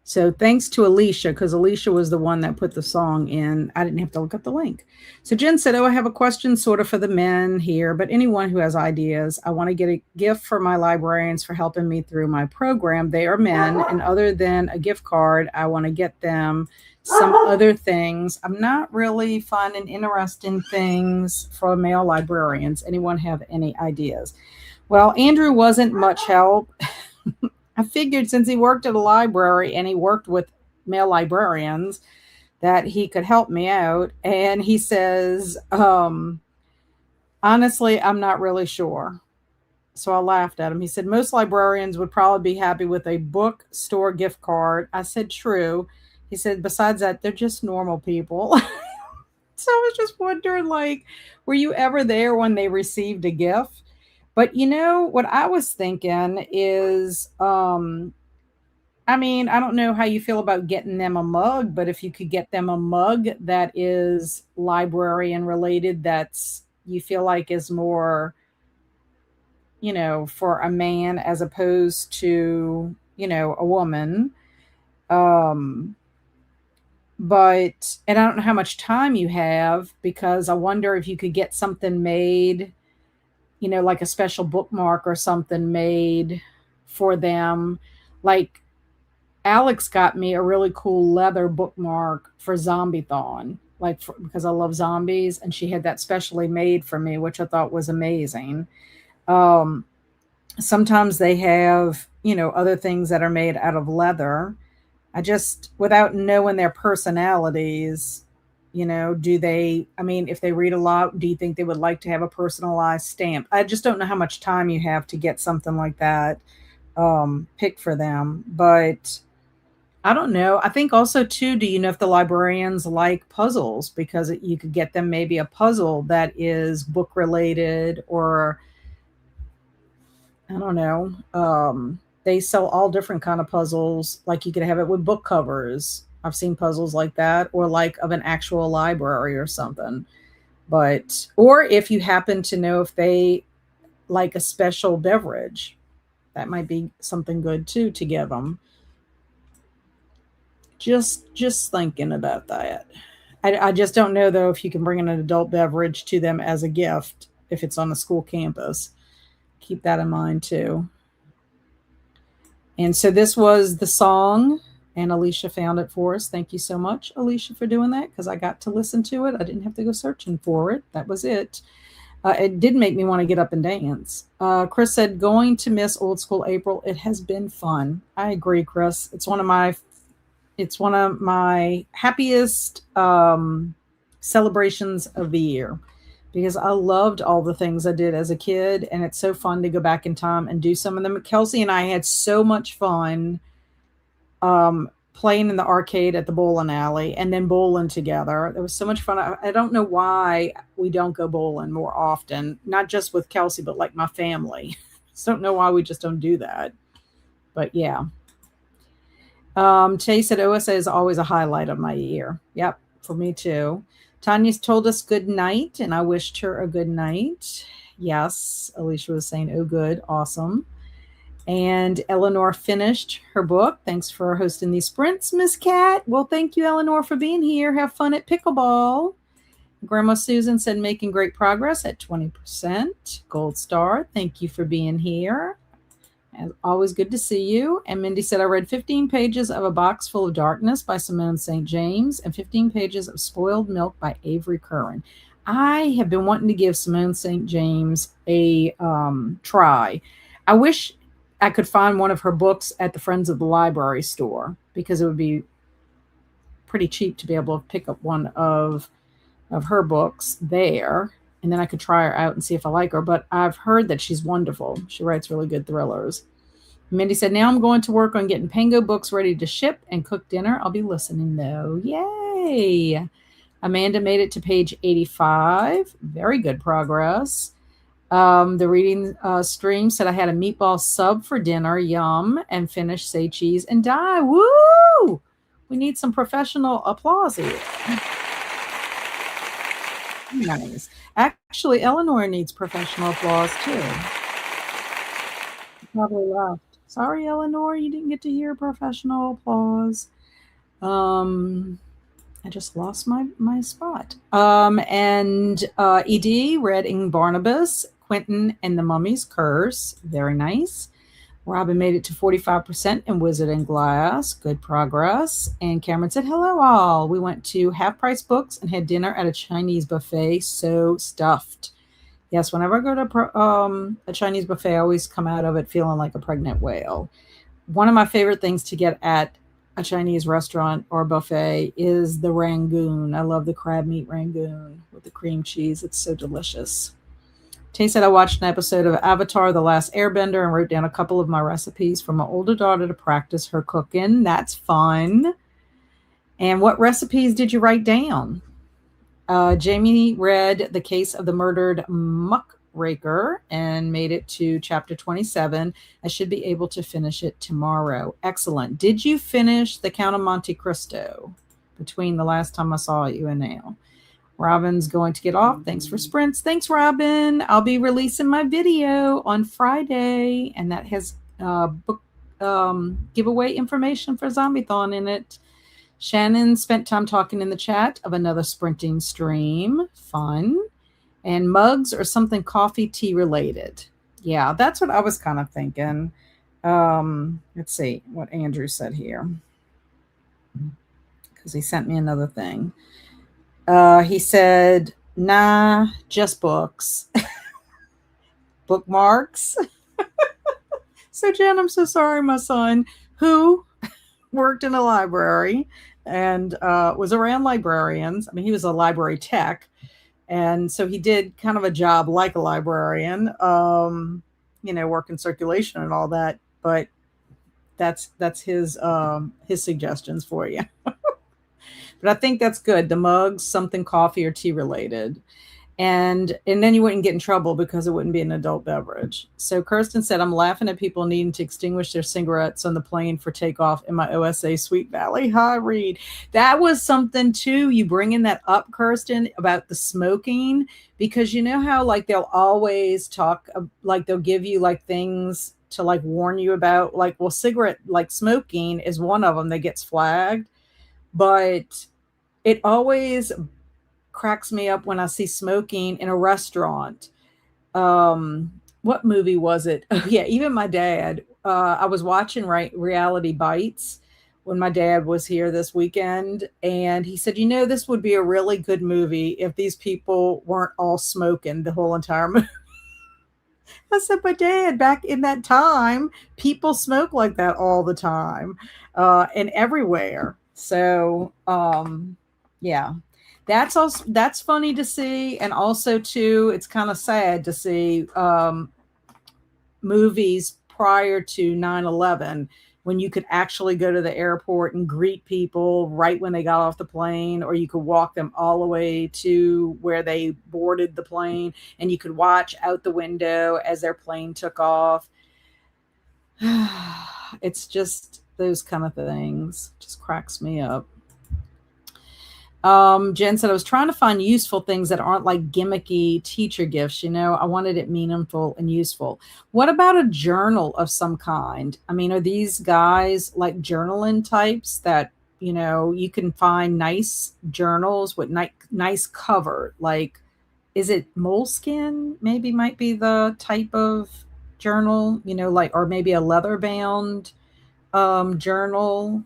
So thanks to Alicia, because Alicia was the one that put the song in. I didn't have to look up the link. So Jen said, I have a question sort of for the men here, but anyone who has ideas. I want to get a gift for my librarians for helping me through my program. They are men, and other than a gift card, I want to get them some other things. I'm not really finding interesting things for male librarians. Anyone have any ideas? Well, Andrew wasn't much help. I figured since he worked at a library and he worked with male librarians that he could help me out. And he says, honestly, I'm not really sure. So I laughed at him. He said, most librarians would probably be happy with a bookstore gift card. I said, true. He said, besides that, they're just normal people. So I was just wondering, like, were you ever there when they received a gift? But you know, what I was thinking is, I mean, I don't know how you feel about getting them a mug, but if you could get them a mug that is librarian related, that's you feel like is more, for a man as opposed to, a woman. But, and I don't know how much time you have, because I wonder if you could get something made, like a special bookmark or something made for them. Like Alex got me a really cool leather bookmark for Zombie-thon, because I love zombies, and she had that specially made for me, which I thought was amazing. Sometimes they have, other things that are made out of leather. I just, without knowing their personalities, if they read a lot, do you think they would like to have a personalized stamp? I just don't know how much time you have to get something like that picked for them. But I don't know. I think also, too, do you know if the librarians like puzzles? Because you could get them maybe a puzzle that is book related, or I don't know. They sell all different kind of puzzles. Like you could have it with book covers. I've seen puzzles like that, or like of an actual library or something. But, or if you happen to know if they like a special beverage, that might be something good too to give them. Just thinking about that. I just don't know though if you can bring an adult beverage to them as a gift if it's on a school campus. Keep that in mind too. And so this was the song, and Alicia found it for us. Thank you so much, Alicia, for doing that, because I got to listen to it. I didn't have to go searching for it. That was it. It did make me want to get up and dance. Chris said, going to miss Old School April. It has been fun. I agree, Chris. It's one of my happiest celebrations of the year, because I loved all the things I did as a kid, and it's so fun to go back in time and do some of them. Kelsi and I had so much fun playing in the arcade at the bowling alley and then bowling together. It was so much fun. I don't know why we don't go bowling more often, not just with Kelsi, but like my family. Just don't know why we just don't do that. But yeah. Tay said OSA is always a highlight of my year. Yep, for me too. Tanya's told us good night, and I wished her a good night. Yes, Alicia was saying, oh, good, awesome. And Eleanor finished her book. Thanks for hosting these sprints, Miss Cat. Well, thank you, Eleanor, for being here. Have fun at pickleball. Grandma Susan said, making great progress at 20%. Gold star. Thank you for being here. And always good to see you. And Mindy said, I read 15 pages of A Box Full of Darkness by Simone St. James and 15 pages of Spoiled Milk by Avery Curran. I have been wanting to give Simone St. James a try. I wish I could find one of her books at the Friends of the Library store, because it would be pretty cheap to be able to pick up one of her books there. And then I could try her out and see if I like her. But I've heard that she's wonderful. She writes really good thrillers. Mindy said, now I'm going to work on getting Pango books ready to ship and cook dinner. I'll be listening, though. Yay. Amanda made it to page 85. Very good progress. The reading stream said, I had a meatball sub for dinner. Yum. And finished Say Cheese and Die. Woo! We need some professional applause here. Nice. Actually, Eleanor needs professional applause too. Probably left. Sorry, Eleanor, you didn't get to hear professional applause. I just lost my spot. And ED read Barnabas, Quentin and the Mummy's Curse. Very nice. Robin made it to 45% in Wizard and Glass. Good progress. And Cameron said, hello, all. We went to Half Price Books and had dinner at a Chinese buffet. So stuffed. Yes, whenever I go to a Chinese buffet, I always come out of it feeling like a pregnant whale. One of my favorite things to get at a Chinese restaurant or buffet is the rangoon. I love the crab meat rangoon with the cream cheese. It's so delicious. Tay said, I watched an episode of Avatar: The Last Airbender and wrote down a couple of my recipes for my older daughter to practice her cooking. That's fun. And what recipes did you write down? Jamie read The Case of the Murdered Muckraker and made it to chapter 27. I should be able to finish it tomorrow. Excellent. Did you finish The Count of Monte Cristo between the last time I saw you and now? Robin's going to get off. Thanks for sprints. Thanks, Robin. I'll be releasing my video on Friday, and that has book giveaway information for Zombie-thon in it. Shannon spent time talking in the chat of another sprinting stream. Fun. And mugs or something coffee tea related. Yeah, that's what I was kind of thinking. Let's see what Andrew said here, because he sent me another thing. He said, nah, just books. Bookmarks. So, Jen, I'm so sorry, my son, who worked in a library and was around librarians. I mean, he was a library tech. And so he did kind of a job like a librarian, work in circulation and all that. But that's his suggestions for you. But I think that's good. The mugs, something coffee or tea related. And then you wouldn't get in trouble because it wouldn't be an adult beverage. So Kirsten said, I'm laughing at people needing to extinguish their cigarettes on the plane for takeoff in my OSA Sweet Valley high read. That was something too. You bringing that up, Kirsten, about the smoking, because you know how like they'll always talk, like they'll give you like things to like warn you about, like, well, cigarette, like smoking is one of them that gets flagged. But it always cracks me up when I see smoking in a restaurant. What movie was it? Oh, yeah, even my dad. I was watching Reality Bites when my dad was here this weekend, and he said, this would be a really good movie if these people weren't all smoking the whole entire movie. I said, but Dad, back in that time, people smoke like that all the time and everywhere. So, yeah, that's funny to see. And also too, it's kind of sad to see movies prior to 9/11 when you could actually go to the airport and greet people right when they got off the plane, or you could walk them all the way to where they boarded the plane and you could watch out the window as their plane took off. It's just, those kind of things. Just cracks me up. Jen said, I was trying to find useful things that aren't like gimmicky teacher gifts. I wanted it meaningful and useful. What about a journal of some kind? I mean, are these guys like journaling types that, you can find nice journals with nice cover? Like, is it moleskin? Maybe might be the type of journal, like, or maybe a leather bound journal.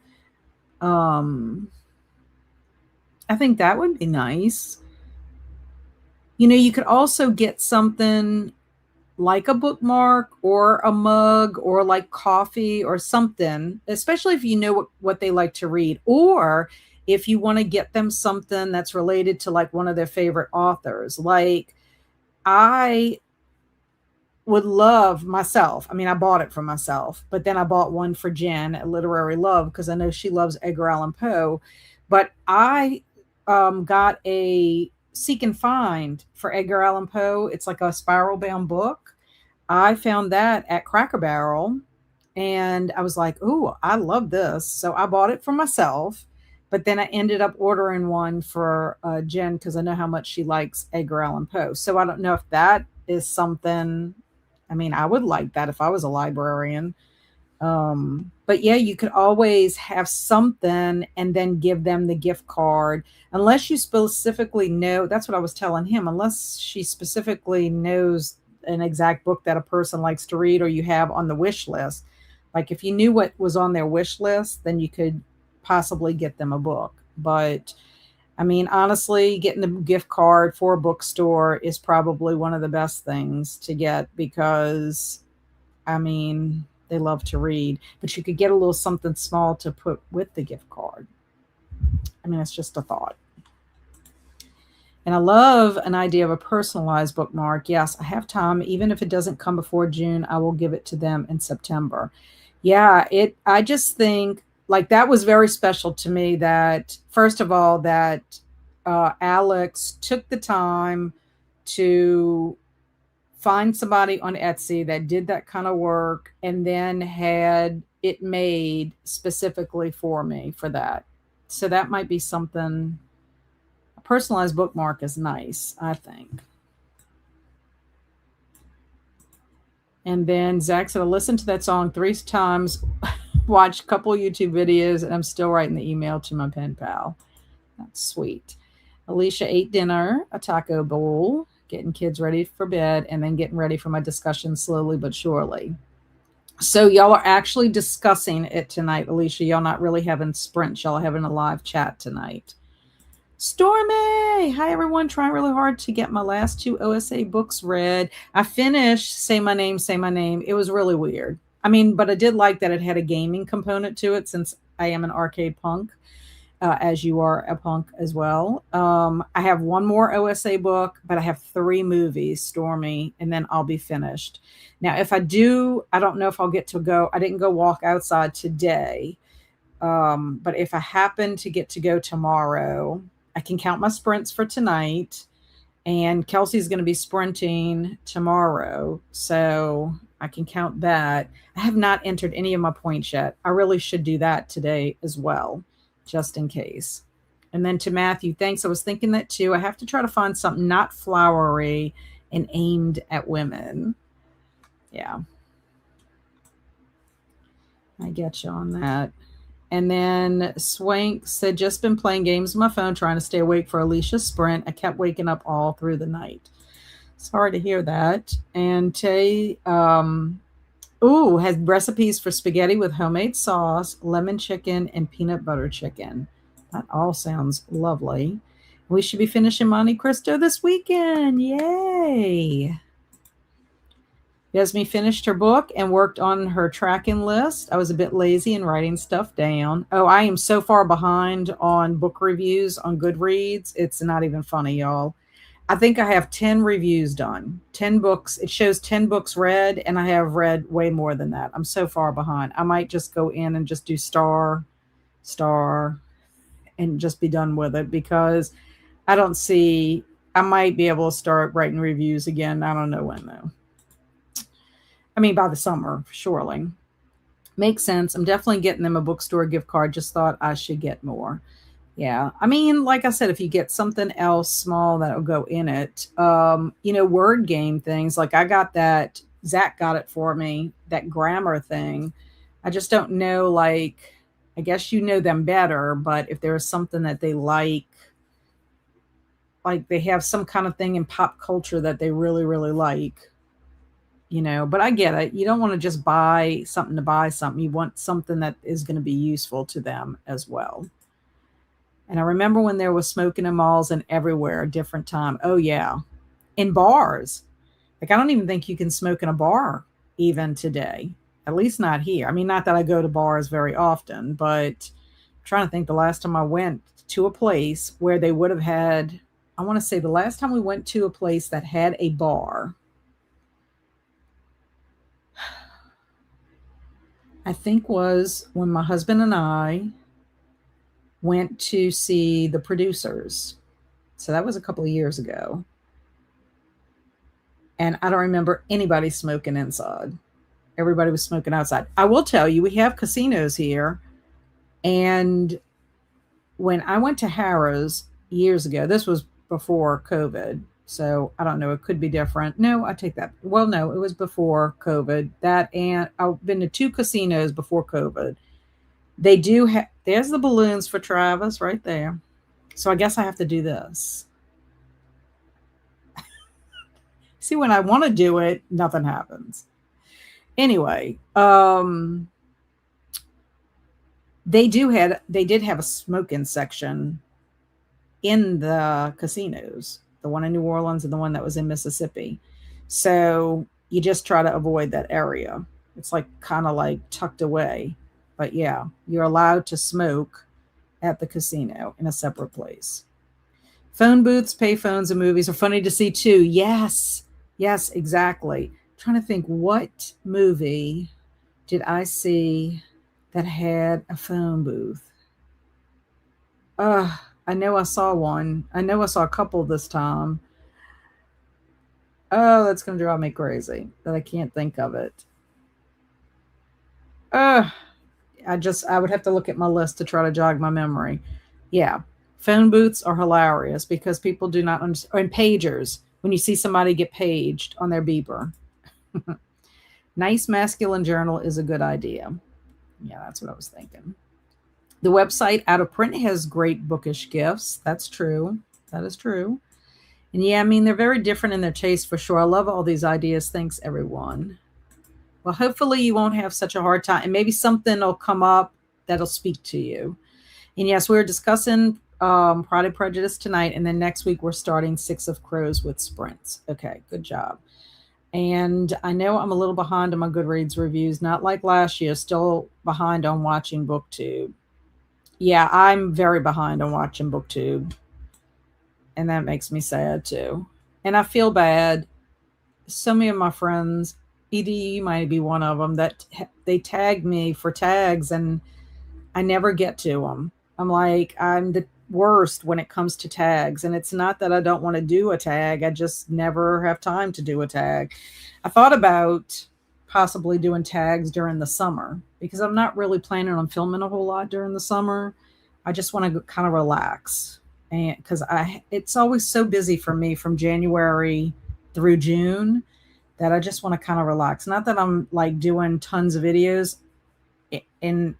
Um, I think that would be nice. You could also get something like a bookmark or a mug or like coffee or something, especially if you know what they like to read. Or if you want to get them something that's related to like one of their favorite authors. Like I would love myself. I mean, I bought it for myself, but then I bought one for Jen at Literary Love because I know she loves Edgar Allan Poe. But I got a Seek and Find for Edgar Allan Poe. It's like a spiral bound book. I found that at Cracker Barrel and I was like, "Ooh, I love this." So I bought it for myself, but then I ended up ordering one for Jen because I know how much she likes Edgar Allan Poe. So I don't know if that is something. I mean, I would like that if I was a librarian. But yeah, you could always have something and then give them the gift card unless you specifically know. That's what I was telling him. Unless she specifically knows an exact book that a person likes to read or you have on the wish list. Like if you knew what was on their wish list, then you could possibly get them a book. But I mean, honestly, getting a gift card for a bookstore is probably one of the best things to get because, I mean, they love to read, but you could get a little something small to put with the gift card. I mean, it's just a thought. And I love an idea of a personalized bookmark. Yes, I have time. Even if it doesn't come before June, I will give it to them in September. Yeah, I just think like that was very special to me that, first of all, that Alex took the time to find somebody on Etsy that did that kind of work and then had it made specifically for me for that. So that might be something. A personalized bookmark is nice, I think. And then Zach said, I listened to that song 3 times, watched a couple of YouTube videos, and I'm still writing the email to my pen pal. That's sweet. Alicia ate dinner, a taco bowl, getting kids ready for bed, and then getting ready for my discussion slowly but surely. So y'all are actually discussing it tonight, Alicia. Y'all not really having sprints. Y'all are having a live chat tonight. Stormy! Hi, everyone. Trying really hard to get my last 2 OSA books read. I finished Say My Name, Say My Name. It was really weird. I mean, but I did like that it had a gaming component to it since I am an arcade punk, as you are a punk as well. I have one more OSA book, but I have 3 movies, Stormy, and then I'll be finished. Now, if I do, I don't know if I'll get to go. I didn't go walk outside today. But if I happen to get to go tomorrow, I can count my sprints for tonight. And Kelsi's going to be sprinting tomorrow. So I can count that. I have not entered any of my points yet. I really should do that today as well, just in case. And then to Matthew, thanks. I was thinking that too. I have to try to find something not flowery and aimed at women. Yeah. I get you on that. And then Swank said, just been playing games on my phone, trying to stay awake for Alicia's sprint. I kept waking up all through the night. Sorry to hear that. And Tay, has recipes for spaghetti with homemade sauce, lemon chicken, and peanut butter chicken. That all sounds lovely. We should be finishing Monte Cristo this weekend. Yay. Yasmin finished her book and worked on her tracking list. I was a bit lazy in writing stuff down. Oh, I am so far behind on book reviews on Goodreads. It's not even funny, y'all. I think I have 10 reviews done, 10 books. It shows 10 books read, and I have read way more than that. I'm so far behind. I might just go in and just do star, and just be done with it because I don't see, I might be able to start writing reviews again. I don't know when, though. I mean, by the summer, surely. Makes sense. I'm definitely getting them a bookstore gift card. Just thought I should get more. Yeah. I mean, like I said, if you get something else small that'll go in it, word game things, like I got that, Zach got it for me, that grammar thing. I just don't know, like, I guess you know them better, but if there's something that they like they have some kind of thing in pop culture that they really, really like, but I get it. You don't want to just buy something to buy something. You want something that is going to be useful to them as well. And I remember when there was smoking in malls and everywhere, a different time. Oh yeah. In bars. Like I don't even think you can smoke in a bar even today. At least not here. I mean, not that I go to bars very often, but I'm trying to think the last time I went to a place where they would have had, I want to say the last time we went to a place that had a bar, I think was when my husband and I went to see The Producers. So that was a couple of years ago. And I don't remember anybody smoking inside. Everybody was smoking outside. I will tell you, we have casinos here. And when I went to Harrah's years ago, this was before COVID. So I don't know, it could be different. No, I take that. Well, no, it was before COVID. That, and I've been to 2 casinos before COVID. They do have, there's the balloons for Travis right there. So I guess I have to do this. See, when I want to do it, nothing happens. Anyway, they did have a smoking section in the casinos, the one in New Orleans and the one that was in Mississippi. So you just try to avoid that area. It's like kind of like tucked away. But yeah, you're allowed to smoke at the casino in a separate place. Phone booths, pay phones, and movies are funny to see too. Yes. Yes, exactly. I'm trying to think, what movie did I see that had a phone booth? I know I saw one. I know I saw a couple this time. Oh, that's going to drive me crazy that I can't think of it. Uh, I would have to look at my list to try to jog my memory. Yeah. Phone booths are hilarious because people do not understand. And pagers, when you see somebody get paged on their beeper. Nice masculine journal is a good idea. Yeah, that's what I was thinking. The website Out of Print has great bookish gifts. That's true. That is true. And yeah, I mean, they're very different in their taste for sure. I love all these ideas. Thanks, everyone. Well, hopefully you won't have such a hard time. And maybe something will come up that'll speak to you. And yes, we're discussing Pride and Prejudice tonight. And then next week, we're starting Six of Crows with sprints. Okay, good job. And I know I'm a little behind on my Goodreads reviews, not like last year, still behind on watching BookTube. Yeah, I'm very behind on watching BookTube. And that makes me sad too. And I feel bad. So many of my friends, Edie might be one of them, that they tagged me for tags and I never get to them. I'm like, I'm the worst when it comes to tags. And it's not that I don't want to do a tag. I just never have time to do a tag. I thought about possibly doing tags during the summer because I'm not really planning on filming a whole lot during the summer. I just want to kind of relax. And because it's always so busy for me from January through June that I just want to kind of relax. Not that I'm like doing tons of videos in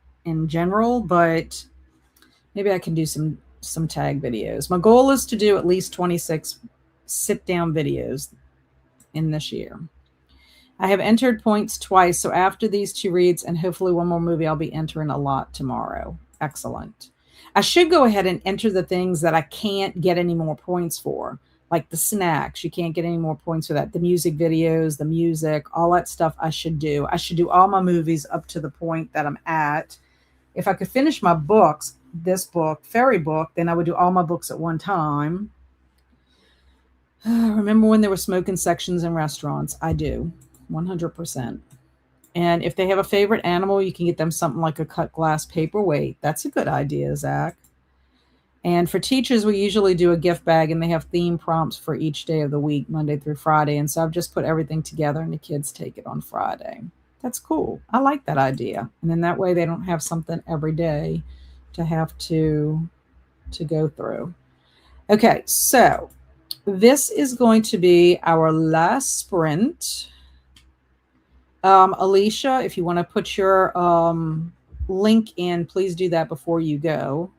general, but maybe I can do some tag videos. My goal is to do at least 26 sit down videos in this year. I have entered points twice, so after these 2 reads and hopefully one more movie, I'll be entering a lot tomorrow. Excellent. I should go ahead and enter the things that I can't get any more points for, like the snacks. You can't get any more points for that. The music videos, the music, all that stuff I should do. I should do all my movies up to the point that I'm at. If I could finish my books, this book, Fairy Book, then I would do all my books at one time. Remember when there were smoking sections in restaurants? I do, 100%. And if they have a favorite animal, you can get them something like a cut glass paperweight. That's a good idea, Zach. And for teachers, we usually do a gift bag and they have theme prompts for each day of the week, Monday through Friday. And so I've just put everything together and the kids take it on Friday. That's cool. I like that idea. And then that way they don't have something every day to have to go through. Okay, so this is going to be our last sprint. Alicia, if you want to put your link in, please do that before you go.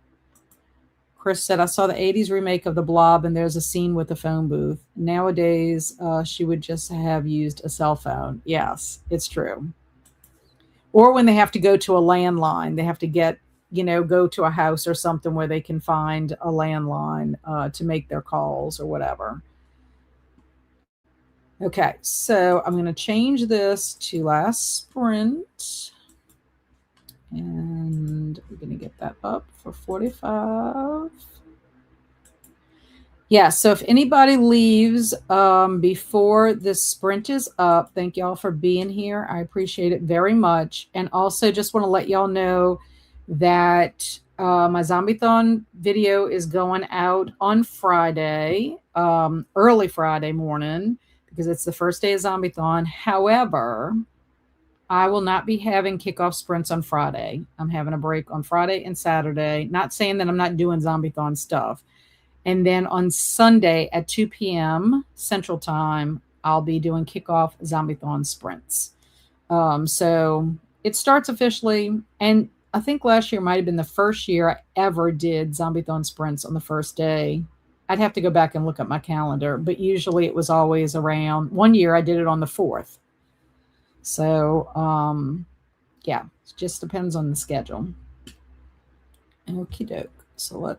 Chris said, I saw the 80s remake of The Blob, and there's a scene with a phone booth. Nowadays, she would just have used a cell phone. Yes, it's true. Or when they have to go to a landline, they have to go to a house or something where they can find a landline to make their calls or whatever. Okay, so I'm going to change this to last sprint. And we're going to get that up for 45. Yeah, so if anybody leaves before this sprint is up, thank y'all for being here. I appreciate it very much. And also just want to let y'all know that my Zombie-thon video is going out on Friday, early Friday morning, because it's the first day of Zombie-thon. However, I will not be having kickoff sprints on Friday. I'm having a break on Friday and Saturday. Not saying that I'm not doing Zombie-thon stuff. And then on Sunday at 2 p.m. Central Time, I'll be doing kickoff Zombie-thon sprints. So it starts officially, and I think last year might have been the first year I ever did Zombie-thon sprints on the first day. I'd have to go back and look at my calendar, but usually it was always around. One year I did it on the 4th. So, yeah, it just depends on the schedule. Okie doke. So let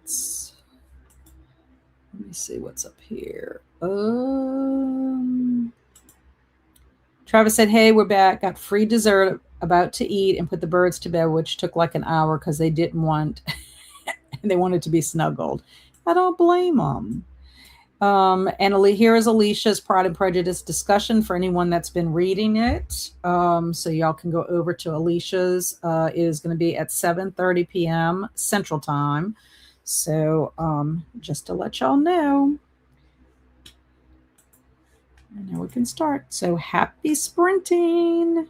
me see what's up here. Travis said, hey, we're back. Got free dessert, about to eat, and put the birds to bed, which took like an hour because they didn't want, they wanted to be snuggled. I don't blame them. And here is Alicia's Pride and Prejudice discussion for anyone that's been reading it. So y'all can go over to Alicia's. It is going to be at 7:30 p.m. Central Time. So just to let y'all know. And now we can start. So happy sprinting.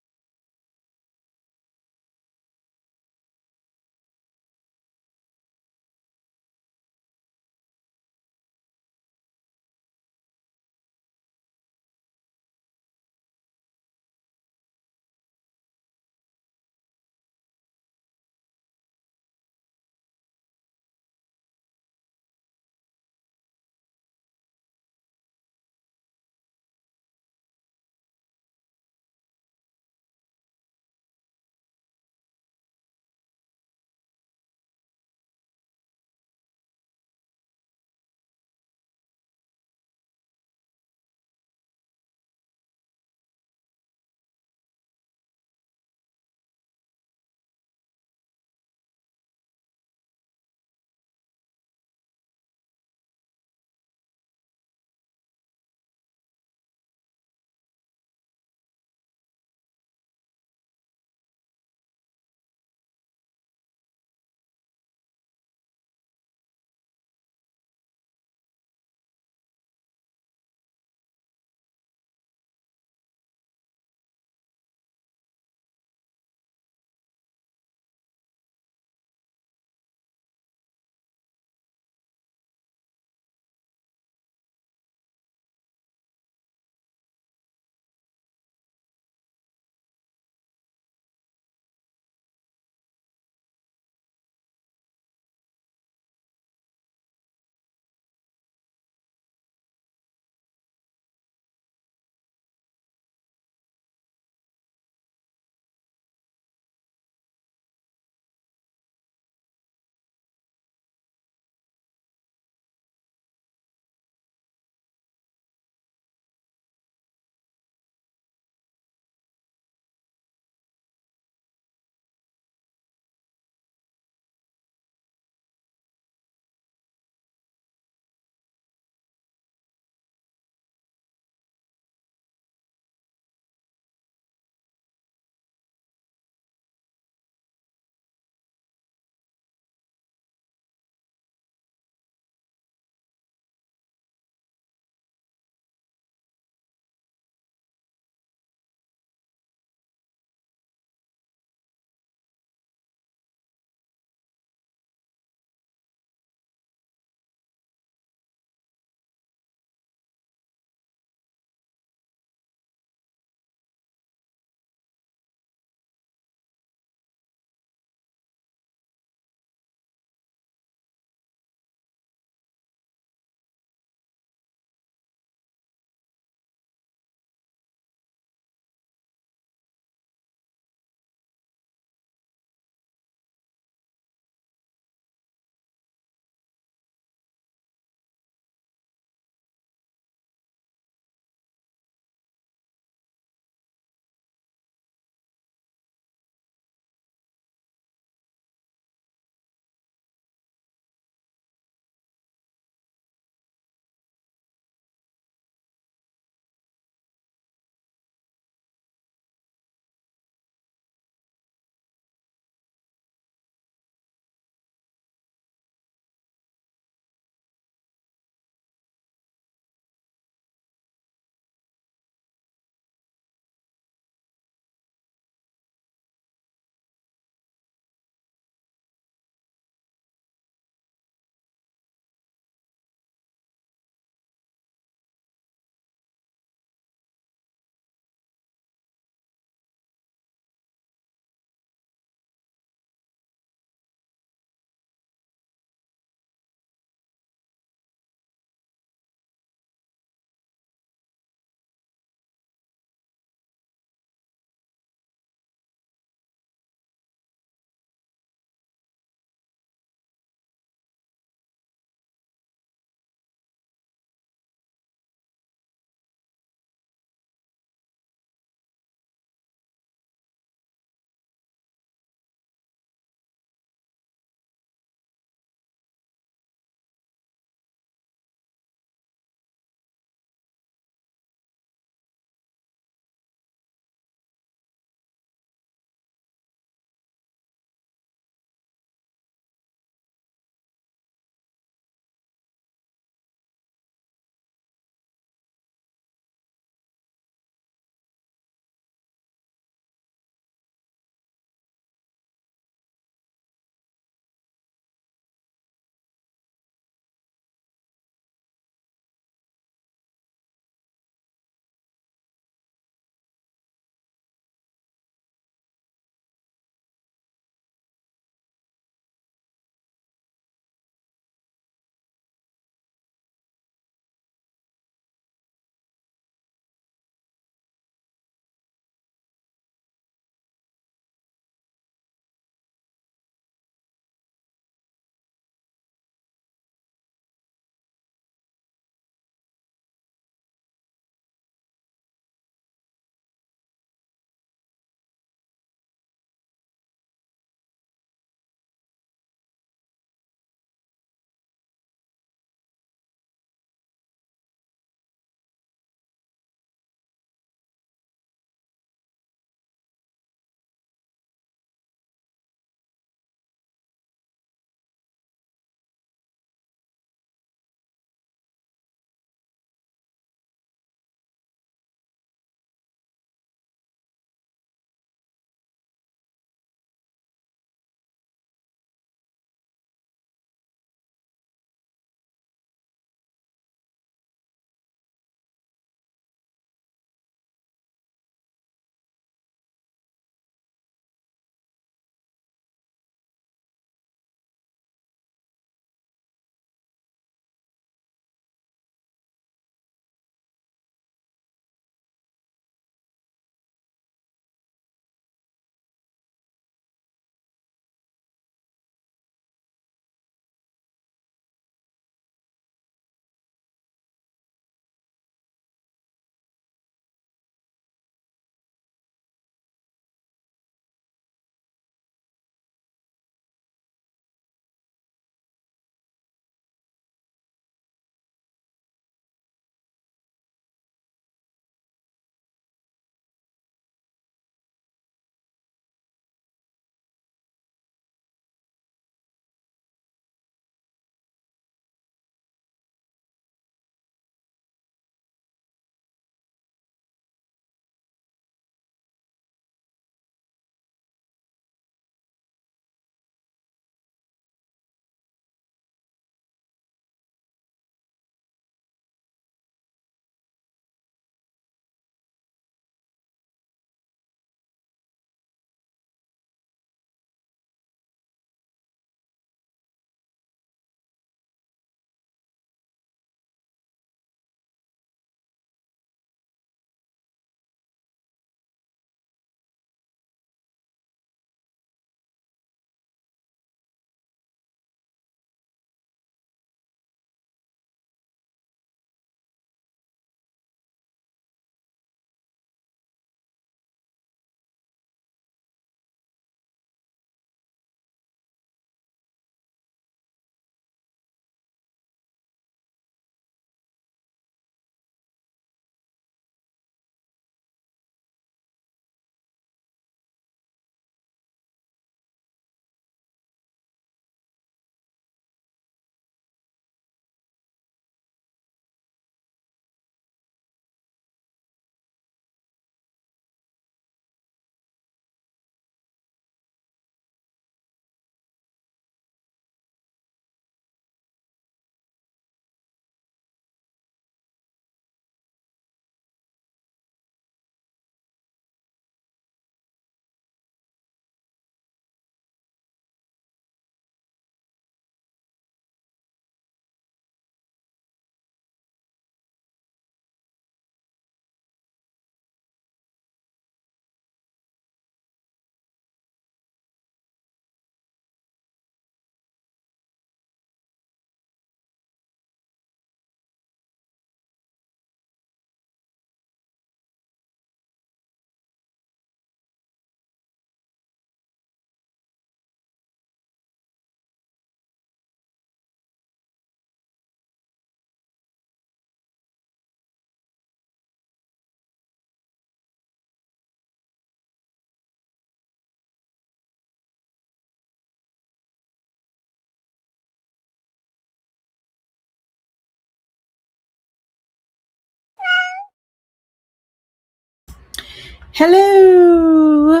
Hello,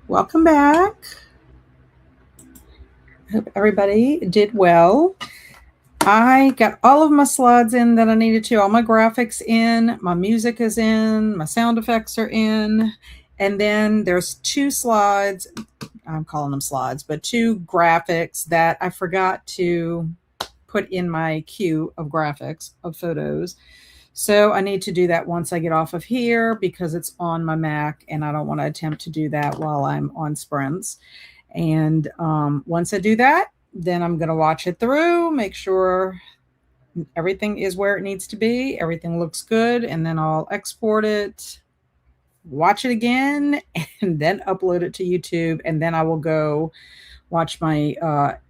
welcome back. Hope everybody did well. I got all of my slides in that I needed to, all my graphics in, my music is in, my sound effects are in, and then there's 2 slides, I'm calling them slides, but 2 graphics that I forgot to put in my queue of graphics of photos. So I need to do that once I get off of here because it's on my Mac and I don't want to attempt to do that while I'm on sprints. And once I do that, then I'm going to watch it through, make sure everything is where it needs to be, everything looks good, and then I'll export it, watch it again, and then upload it to YouTube, and then I will go watch my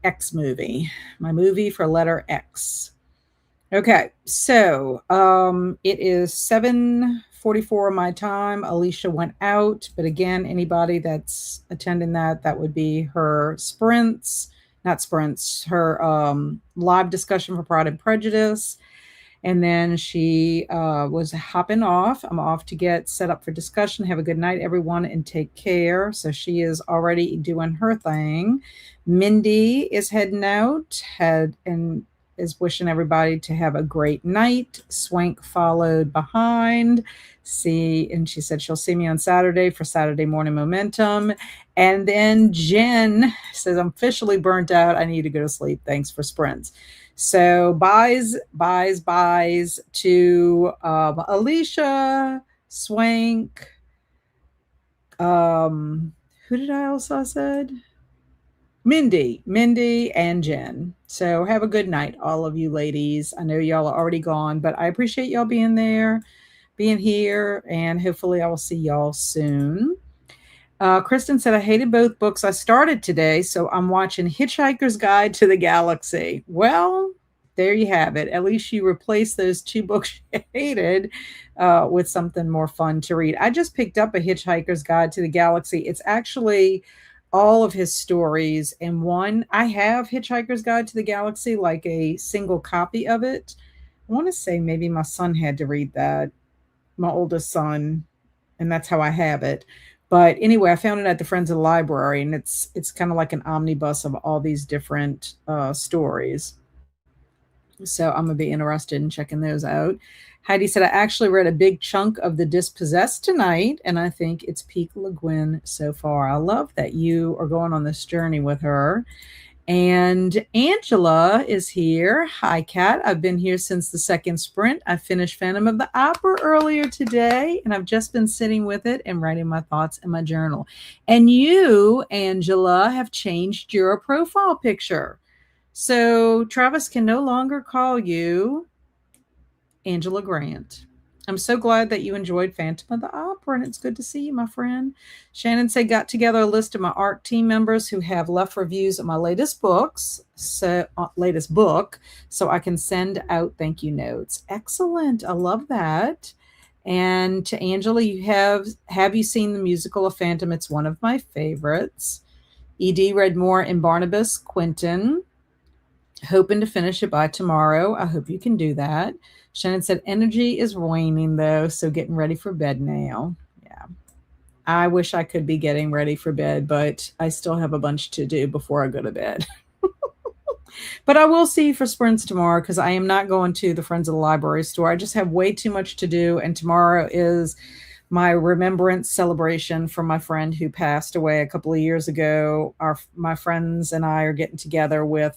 X movie, my movie for letter X. Okay, so it is 7:44 my time. Alicia went out, but again, anybody that's attending that would be her sprints, not sprints, her live discussion for Pride and Prejudice. And then she was hopping off. I'm off to get set up for discussion. Have a good night, everyone, and take care. So she is already doing her thing. Mindy is heading out, and is wishing everybody to have a great night. Swank followed behind. And she said she'll see me on Saturday for Saturday Morning Momentum. And then Jen says, I'm officially burnt out. I need to go to sleep. Thanks for sprints. So buys to Alicia, Swank. Who did I also said? Mindy, and Jen. So have a good night, all of you ladies. I know y'all are already gone, but I appreciate y'all being here, and hopefully I will see y'all soon. Kristen said, I hated both books I started today, so I'm watching Hitchhiker's Guide to the Galaxy. Well, there you have it. At least you replaced those 2 books you hated with something more fun to read. I just picked up a Hitchhiker's Guide to the Galaxy. It's actually all of his stories in one. I have Hitchhiker's Guide to the Galaxy, like a single copy of it. I want to say maybe my son had to read that, my oldest son, and that's how I have it. But anyway, I found it at the Friends of the Library, and it's kind of like an omnibus of all these different stories. So I'm going to be interested in checking those out. Heidi said, I actually read a big chunk of The Dispossessed tonight, and I think it's peak Le Guin so far. I love that you are going on this journey with her. And Angela is here. Hi, Kat. I've been here since the second sprint. I finished Phantom of the Opera earlier today, and I've just been sitting with it and writing my thoughts in my journal. And you, Angela, have changed your profile picture. So Travis can no longer call you Angela Grant. I'm so glad that you enjoyed Phantom of the Opera, and it's good to see you, my friend. Shannon said, got together a list of my ARC team members who have left reviews of my latest book, so I can send out thank you notes. Excellent. I love that. And to Angela, have you seen the musical of Phantom? It's one of my favorites. ED read more in Barnabas Quentin. Hoping to finish it by tomorrow. I hope you can do that. Shannon said, energy is waning though, so getting ready for bed now. Yeah. I wish I could be getting ready for bed, but I still have a bunch to do before I go to bed. But I will see you for sprints tomorrow because I am not going to the Friends of the Library store. I just have way too much to do, and tomorrow is my remembrance celebration for my friend who passed away a couple of years ago. My friends and I are getting together with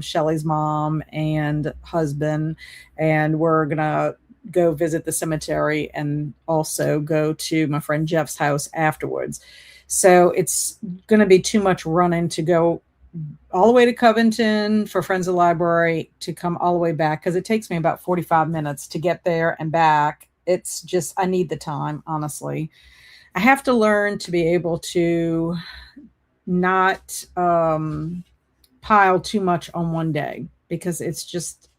Shelly's mom and husband, and we're going to go visit the cemetery and also go to my friend Jeff's house afterwards. So it's going to be too much running to go all the way to Covington for Friends of the Library to come all the way back, because it takes me about 45 minutes to get there and back. It's just, I need the time, honestly. I have to learn to be able to not pile too much on one day, because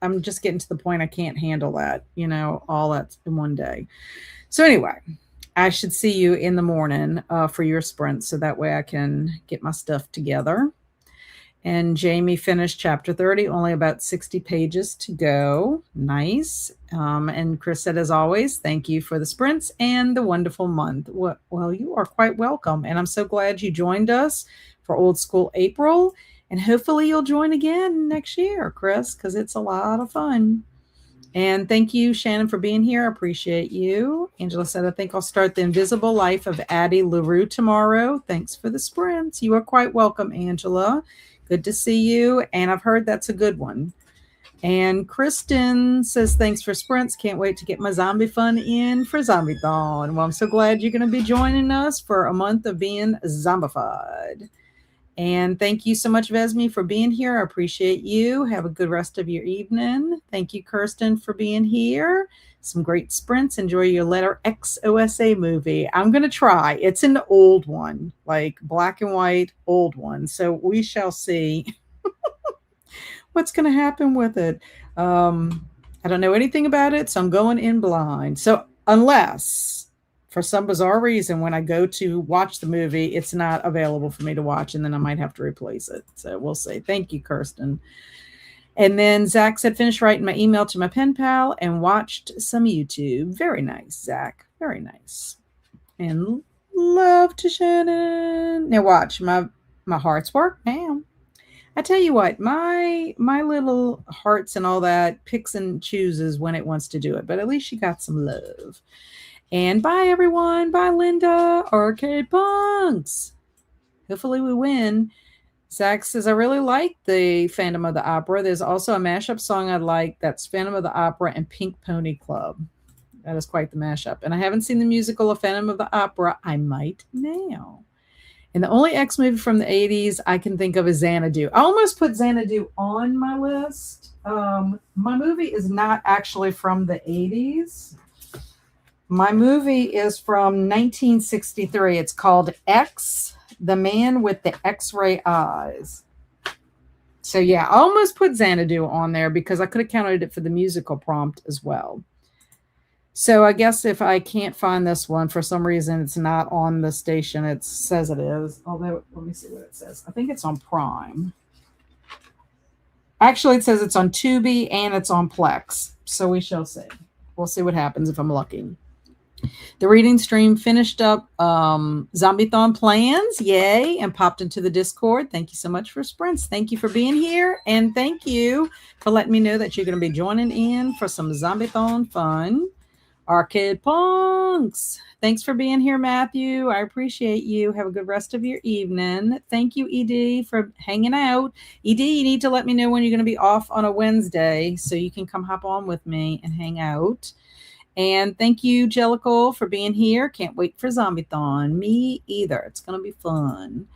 I'm just getting to the point I can't handle that, all that in one day. So anyway, I should see you in the morning for your sprint, so that way I can get my stuff together. And Jamie finished chapter 30, only about 60 pages to go. Nice. And Chris said, as always, thank you for the sprints and the wonderful month. Well, you are quite welcome. And I'm so glad you joined us for Old School April. And hopefully you'll join again next year, Chris, because it's a lot of fun. And thank you, Shannon, for being here. I appreciate you. Angela said, I think I'll start The Invisible Life of Addie LaRue tomorrow. Thanks for the sprints. You are quite welcome, Angela. Good to see you. And I've heard that's a good one. And Kristen says, thanks for sprints. Can't wait to get my zombie fun in for Zombie-thon. Well, I'm so glad you're going to be joining us for a month of being zombified. And thank you so much, Vesme, for being here. I appreciate you. Have a good rest of your evening. Thank you, Kirsten, for being here. Some great sprints. Enjoy your Letter X OSA movie. I'm going to try. It's an old one, like black and white, old one. So we shall see what's going to happen with it. I don't know anything about it, so I'm going in blind. So unless for some bizarre reason, when I go to watch the movie, it's not available for me to watch, and then I might have to replace it. So we'll see. Thank you, Kirsten. And then Zach said, finish writing my email to my pen pal and watched some YouTube. Very nice, Zach. Very nice. And love to Shannon. Now watch, my heart's work now. I tell you what, my little hearts and all that picks and chooses when it wants to do it, but at least she got some love. And bye, everyone. Bye, Linda. Arcade Punks. Hopefully we win. Zach says, I really like the Phantom of the Opera. There's also a mashup song I like. That's Phantom of the Opera and Pink Pony Club. That is quite the mashup. And I haven't seen the musical of Phantom of the Opera. I might now. And the only X movie from the 80s I can think of is Xanadu. I almost put Xanadu on my list. My movie is not actually from the 80s. My movie is from 1963. It's called X, The Man with the X-Ray Eyes. So yeah, I almost put Xanadu on there because I could have counted it for the musical prompt as well. So I guess if I can't find this one, for some reason it's not on the station it says it is. Although, let me see what it says. I think it's on Prime. Actually, it says it's on Tubi and it's on Plex. So we shall see. We'll see what happens if I'm lucky. The reading stream finished up Zombie-thon plans, yay, and popped into the Discord. Thank you so much for sprints. Thank you for being here, and thank you for letting me know that you're going to be joining in for some Zombie-thon fun. Arcade Punks, thanks for being here, Matthew. I appreciate you. Have a good rest of your evening. Thank you, ED, for hanging out. ED, you need to let me know when you're going to be off on a Wednesday so you can come hop on with me and hang out. And thank you, Jellicle, for being here. Can't wait for Zombie-thon. Me either. It's going to be fun.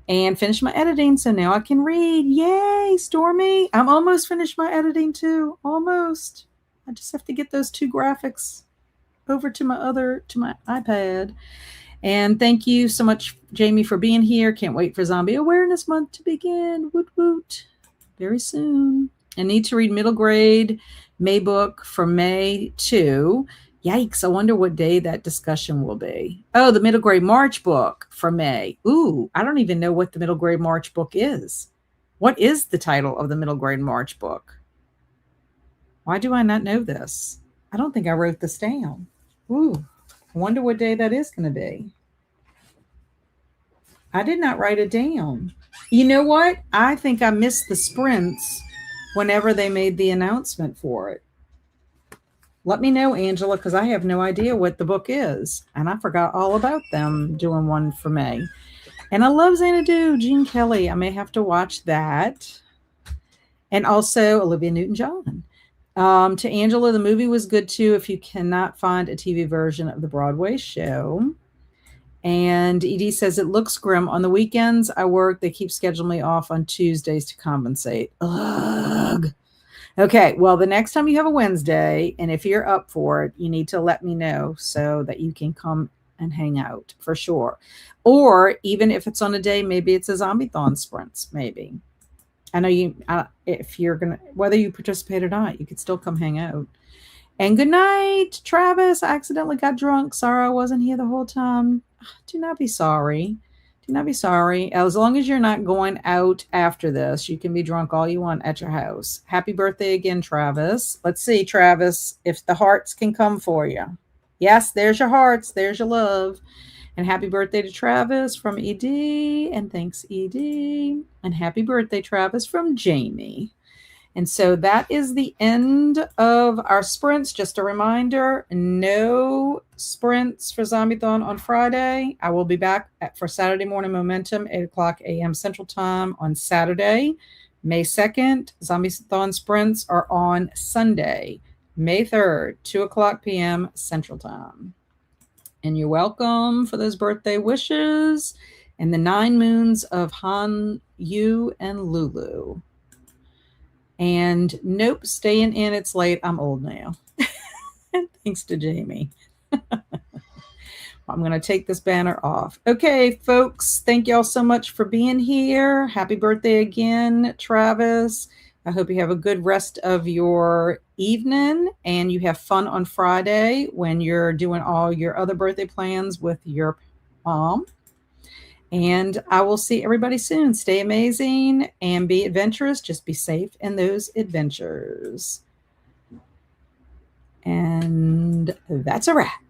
And finish my editing, so now I can read. Yay, Stormy. I'm almost finished my editing, too. Almost. I just have to get those 2 graphics over to my iPad. And thank you so much, Jamie, for being here. Can't wait for Zombie Awareness Month to begin. Woot woot. Very soon. I need to read middle grade May book for May 2. Yikes, I wonder what day that discussion will be. Oh, the middle grade March book for May. Ooh, I don't even know what the middle grade March book is. What is the title of the middle grade March book? Why do I not know this? I don't think I wrote this down. Ooh, I wonder what day that is going to be. I did not write it down. You know what? I think I missed the sprints whenever they made the announcement for it. Let me know, Angela, because I have no idea what the book is. And I forgot all about them doing one for May. And I love Xanadu, Gene Kelly. I may have to watch that. And also Olivia Newton-John. To Angela, the movie was good too if you cannot find a TV version of the Broadway show. And Edie says, it looks grim. On the weekends I work. They keep scheduling me off on Tuesdays to compensate. Ugh. Okay, well, the next time you have a Wednesday, and if you're up for it, you need to let me know so that you can come and hang out for sure. Or even if it's on a day, maybe it's a Zombie-thon sprints, maybe. I know if you're going to, whether you participate or not, you could still come hang out. And good night, Travis. I accidentally got drunk. Sorry I wasn't here the whole time. Do not be sorry. Do not be sorry. As long as you're not going out after this, you can be drunk all you want at your house. Happy birthday again, Travis. Let's see, Travis, if the hearts can come for you. Yes, there's your hearts. There's your love. And happy birthday to Travis from ED. And thanks, ED. And happy birthday, Travis, from Jamie. And so that is the end of our sprints. Just a reminder, no sprints for Zombieathon on Friday. I will be back for Saturday Morning Momentum, 8 o'clock a.m. Central Time on Saturday, May 2nd. Zombieathon sprints are on Sunday, May 3rd, 2 o'clock p.m. Central Time. And you're welcome for those birthday wishes and the 9 moons of Han, Yu, and Lulu. And nope, staying in, it's late. I'm old now. Thanks to Jamie. I'm going to take this banner off. Okay, folks, thank y'all so much for being here. Happy birthday again, Travis. I hope you have a good rest of your evening and you have fun on Friday when you're doing all your other birthday plans with your mom. And I will see everybody soon. Stay amazing and be adventurous. Just be safe in those adventures. And that's a wrap.